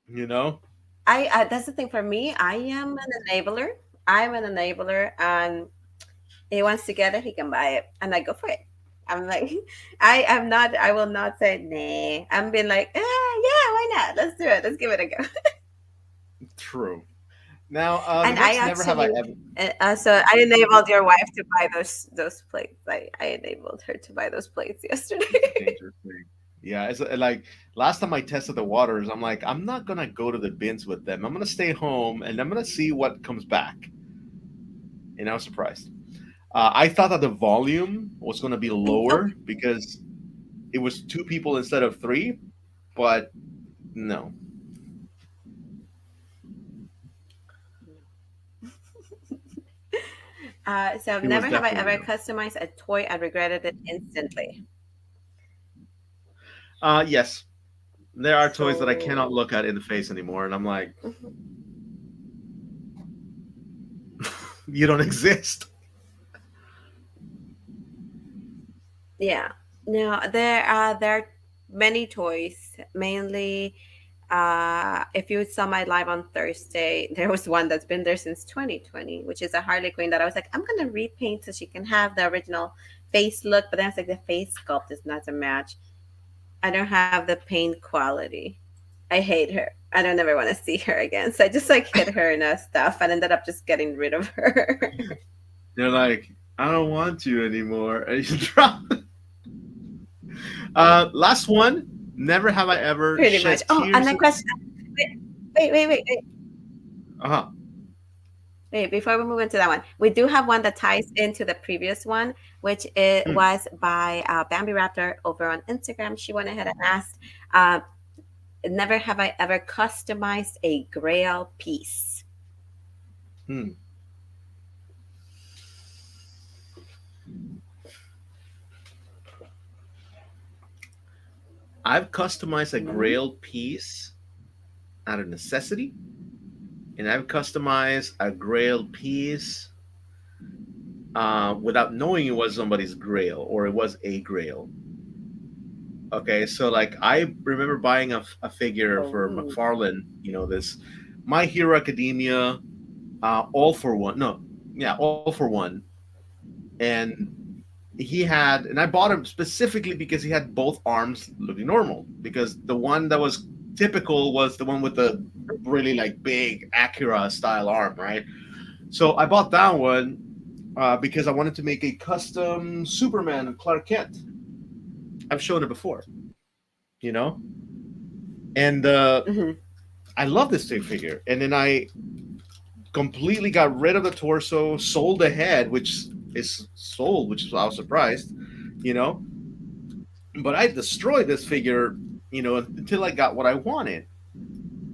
You know? I that's the thing for me. I am an enabler. I'm an enabler, and he wants to get it, he can buy it, and I go for it. I'm like, I am not. I will not say nay. I'm being like, yeah, why not? Let's do it. Let's give it a go. True. Now, the And I next never have I actually, ever so I enabled your wife to buy those plates. I enabled her to buy those plates yesterday. interesting. Yeah, it's like last time I tested the waters, I'm like, I'm not gonna go to the bins with them. I'm gonna stay home and I'm gonna see what comes back. And I was surprised. I thought that the volume was gonna be Oh, lower because it was two people instead of three, but no, so it was never have I definitely ever no. customized a toy and regretted it instantly. Yes, there are toys that I cannot So look at in the face anymore, and I'm like, mhm. you don't exist. Yeah. No, there are many toys. Mainly, if you saw my live on Thursday, there was one that's been there since 2020, which is a Harley Quinn that I was like, I'm gonna repaint so she can have the original face look, but then it's like the face sculpt is not a match. I don't have the paint quality. I hate her. I don't ever want to see her again. So I just like hit her in stuff and ended up just getting rid of her. They're like, I don't want you anymore, and you drop. Last one. Never have I ever Pretty much. shed Oh, and tears. my question. Wait. Uh huh. Wait, before we move into that one, we do have one that ties into the previous one, which it Hmm. was by Bambi Raptor over on Instagram. She went ahead and asked, uh, "Never have I ever customized a Grail piece." Hmm. I've customized a Hmm. Grail piece out of necessity, and I've customized a Grail piece without knowing it was somebody's Grail or it was a Grail. Okay, so like I remember buying a figure for Oh. McFarlane. You know this, My Hero Academia, All for One. No, yeah, All for One, and and I bought him specifically because he had both arms looking normal. Because the one that was typical was the one with the really like big Acura style arm, right? So I bought that one because I wanted to make a custom Superman Clark Kent. I've shown it before, you know, and Hmm. I love this stick figure. And then I completely got rid of the torso, sold the head, which is sold, which is I was surprised, you know. But I destroyed this figure, until I got what I wanted.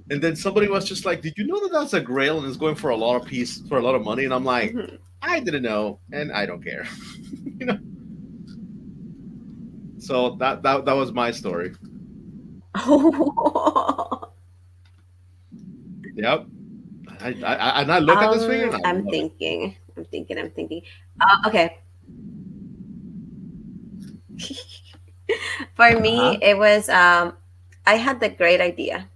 And then somebody was just like, "Did you know that that's a Grail and is going for a lot of money?" And I'm like, Hmm. "I didn't know, and I don't care." you know. So that was my story. Oh. Yep. And I look at this figure and I I'm love it. thinking. I'm thinking. Okay. For Uh huh. me, it was I had the great idea,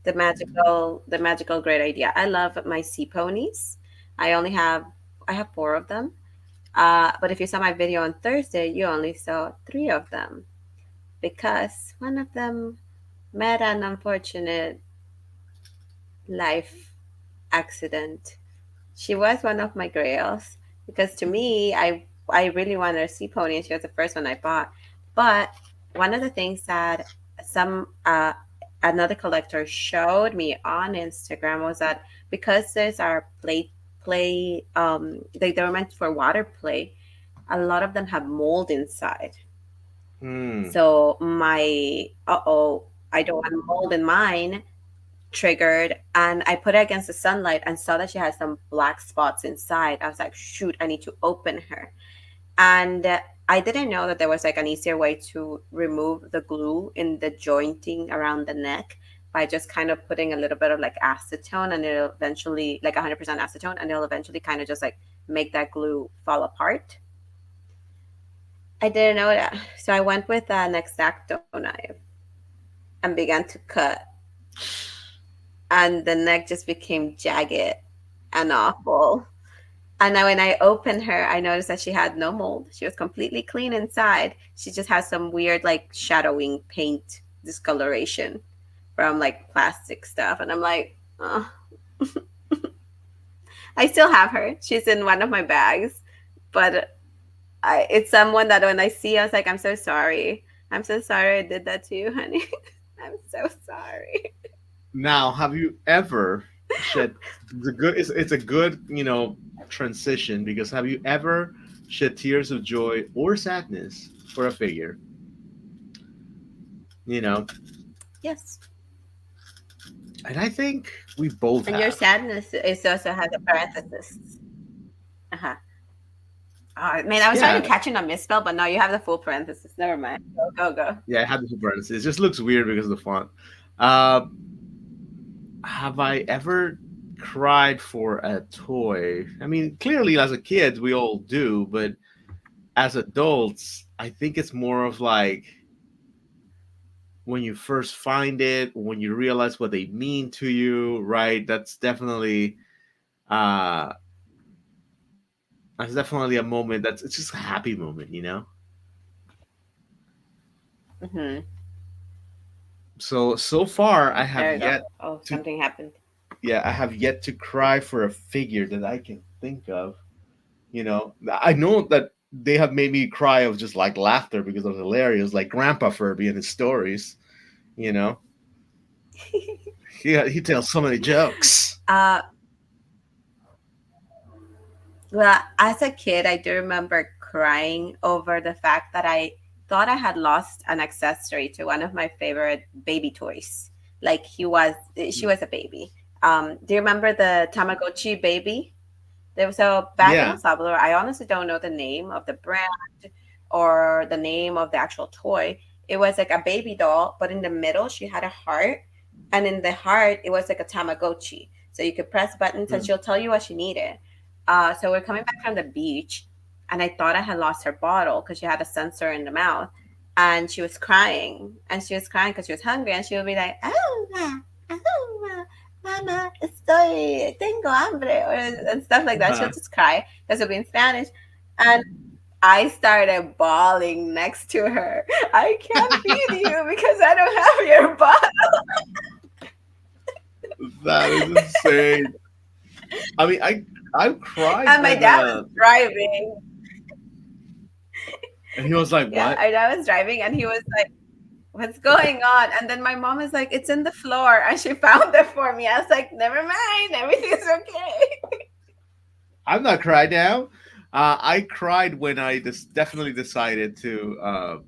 the magical great idea. I love my sea ponies. I only have I have four of them. But if you saw my video on Thursday, you only saw three of them because one of them met an unfortunate life accident. She was one of my grails because to me, I really wanted a sea pony, and she was the first one I bought. But one of the things that some another collector showed me on Instagram was that because these are they were meant for water play. A lot of them have mold inside. Hmm. So my I don't want mold in mine triggered, and I put her against the sunlight and saw that she had some black spots inside. I was like, shoot, I need to open her. And I didn't know that there was like an easier way to remove the glue in the jointing around the neck. by just kind of putting a little bit of like acetone, and it'll eventually, like 100% acetone, and it'll eventually kind of just like make that glue fall apart. I didn't know that. So I went with an X-Acto knife and began to cut, and the neck just became jagged and awful. And now when I opened her, I noticed that she had no mold. She was completely clean inside. She just has some weird like shadowing paint discoloration from like plastic stuff. And I'm like, oh. I still have her. She's in one of my bags, but it's someone that when I see, I was like, I'm so sorry. I'm so sorry I did that to you, honey. I'm so sorry. Now, have you ever shed the good? It's a good transition because have you ever shed tears of joy or sadness for a figure? You know, Yes. and I think we both And your have. sadness is also has a parenthesis. Uh-huh. Oh, man, I was trying to Yeah, catch in a misspell, but no, you have the full parenthesis. Never mind. Go, go, go. yeah, I had this parentheses. It just looks weird because of the font. Uh, have I ever cried for a toy? I mean, clearly as a kid we all do, but as adults, I think it's more of like when you first find it, when you realize what they mean to you, right? Uh that's definitely a moment that's it's just a happy moment, you know? Mm-hmm. So far I have There you go. yet Oh, to something happened. yeah, I have yet to cry for a figure that I can think of. I know that they have made me cry of just like laughter because it was hilarious, like Grandpa Furby and his stories. You know, he tells so many jokes. Well, as a kid, I do remember crying over the fact that I thought I had lost an accessory to one of my favorite baby toys. Like she was a baby. Do you remember the Tamagotchi baby? There was a back in Yeah. El Salvador. I honestly don't know the name of the brand or the name of the actual toy. It was like a baby doll, but in the middle she had a heart, and in the heart it was like a Tamagotchi. So you could press buttons and Mm. she'll tell you what she needed. So we're coming back from the beach, and I thought I had lost her bottle because she had a sensor in the mouth, and she was crying, and she was crying because she was hungry, and she would be like, "Oh, oh, mama, estoy, tengo hambre," or, and stuff like that. She'll Uh, just cry because it'll be in Spanish. And I started bawling next to her. I can't feed you because I don't have your bottle. that is insane. I mean, I've cried And my when dad was driving. and he was like, Yeah, "What?" my dad was driving, and he was like, "What's going on?" And then my mom is like, "It's in the floor," and she found it for me. I was like, "Never mind, everything's okay." I'm not crying now. I cried when I definitely decided to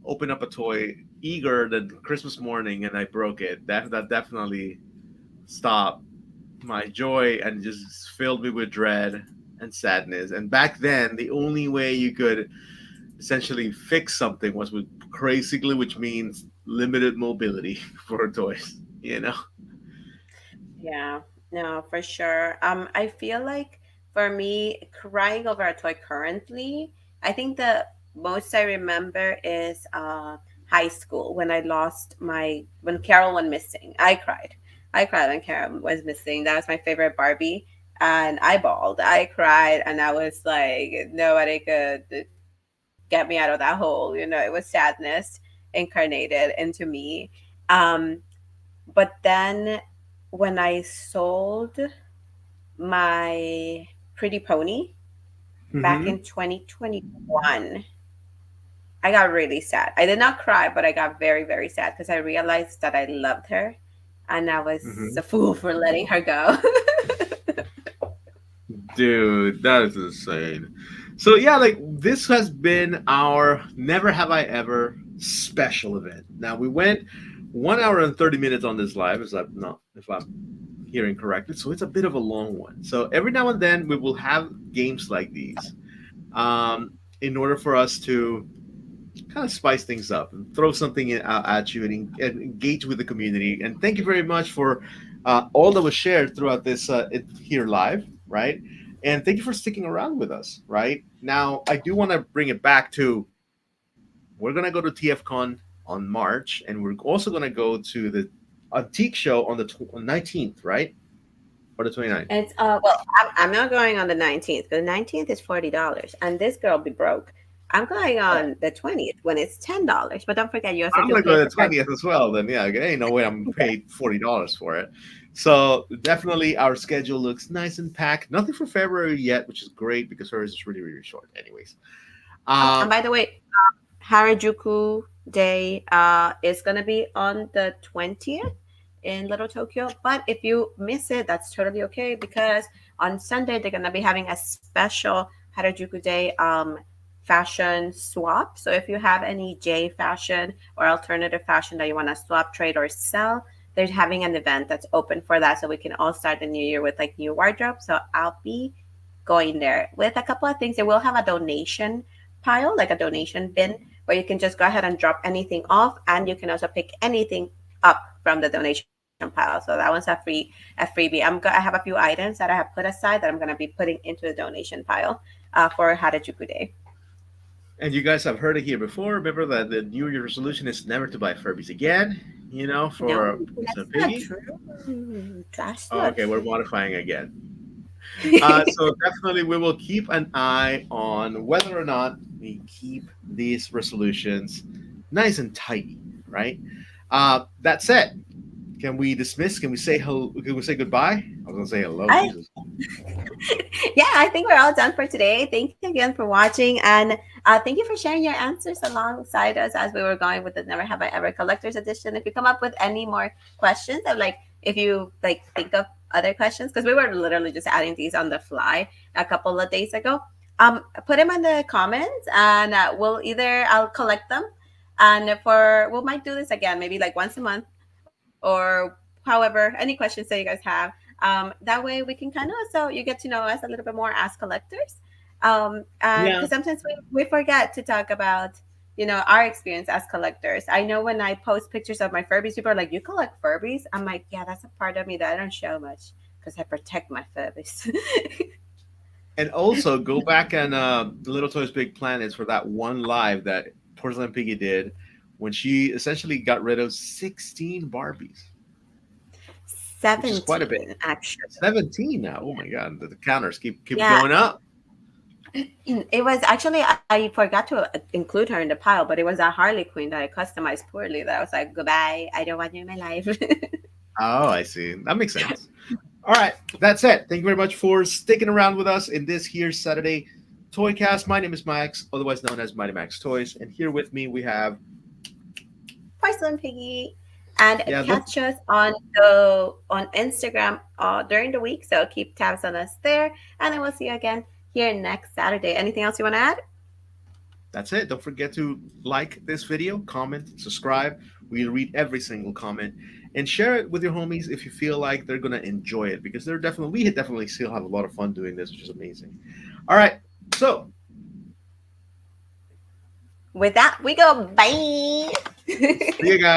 open up a toy eager the Christmas morning, and I broke it. That definitely stopped my joy and just filled me with dread and sadness. And back then, the only way you could essentially fix something was with basically, which means limited mobility for toys. You know. Yeah, no, for sure. I feel like for me, crying over a toy currently, I think the most I remember is high school when I lost when Carol went missing. I cried. I cried when Carol was missing. That was my favorite Barbie. And I bawled. I cried, and I was like, nobody could get me out of that hole. It was sadness incarnated into me. Um, but then when I sold my Pretty Pony back Mm-hmm. in 2021, I got really sad. I did not cry, but I got very, very sad because I realized that I loved her, and I was Mm-hmm. a fool for letting her go. Dude, that is insane. So yeah, like this has been our Never Have I Ever special event. Now we went 1 hour and 30 minutes on this live, if I'm hearing correctly. So it's a bit of a long one. So every now and then we will have games like these, in order for us to kind of spice things up and throw something at you and, and engage with the community. And thank you very much for all that was shared throughout this here live, right? And thank you for sticking around with us, right? Now, I do want to bring it back to we're going to go to TFCon on March, and we're also going to go to the Antique Show on the 19th, right? Or the 29th. It's well, I'm not going on the 19th because the 19th is $40, and this girl be broke. I'm going on the 20th when it's $10. But don't forget, you also I'm do gonna pay go to for the parking. 20th as well. Then yeah, okay, ain't no way I'm paid $40 for it. So definitely our schedule looks nice and packed. Nothing for February yet, which is great because hers is really really short. Anyways, And um, by the way, Harajuku Day is gonna be on the 20th in Little Tokyo. But if you miss it, that's totally okay because on Sunday they're gonna be having a special Harajuku Day fashion swap. So if you have any J fashion or alternative fashion that you want to swap, trade, or sell, they're having an event that's open for that. So we can all start the new year with like new wardrobe. So I'll be going there with a couple of things. They will have a donation pile, like a donation bin, where you can just go ahead and drop anything off, and you can also pick anything up from the donation pile. So that one's a freebie. I have a few items that I have put aside that I'm going to be putting into the donation pile for Harajuku Day. and you guys have heard it here before. Remember that the New Year resolution is never to buy Furbies again. You know, No, for Mr. that's not Piggy. true. That's Oh, not okay, we're true. modifying again. So definitely we will keep an eye on whether or not we keep these resolutions nice and tidy, right? That said, can we dismiss? Can we say hello? Can we say goodbye? I was gonna say hello, I Jesus. yeah, I think we're all done for today. Thank you again for watching, and thank you for sharing your answers alongside us as we were going with the Never Have I Ever Collector's Edition. If you come up with any more questions, or like if you like think of other questions, because we were literally just adding these on the fly a couple of days ago, put them in the comments, and I'll collect them, and we might do this again, maybe like once a month or however any questions that you guys have. That way we can kind of so you get to know us a little bit more as collectors. And Yeah, because sometimes we forget to talk about our experience as collectors. I know when I post pictures of my Furbies, people are like, "You collect Furbies?" I'm like, "Yeah, that's a part of me that I don't show much because I protect my Furbies." and also go back and Little Toys Big Planets for that one live that Porcelain Piggy did when she essentially got rid of 16 Barbies, which is quite a bit. 17 actually. 17 now. Oh my god, the counters keep Yeah, going up. it was actually I forgot to include her in the pile, but it was a Harley Quinn that I customized poorly. That I was like, goodbye. I don't want you in my life. Oh, I see. That makes sense. All right, that's it. Thank you very much for sticking around with us in this here Saturday Toycast. My name is Max, otherwise known as Mighty Max Toys, and here with me we have Porcelain Piggy, and yeah. Don't catch us on Instagram during the week. So keep tabs on us there, and I will see you again here next Saturday. Anything else you want to add? That's it. Don't forget to like this video, comment, subscribe. We read every single comment and share it with your homies if you feel like they're gonna enjoy it because we definitely still have a lot of fun doing this, which is amazing. All right, so With that, we go bye. see you guys.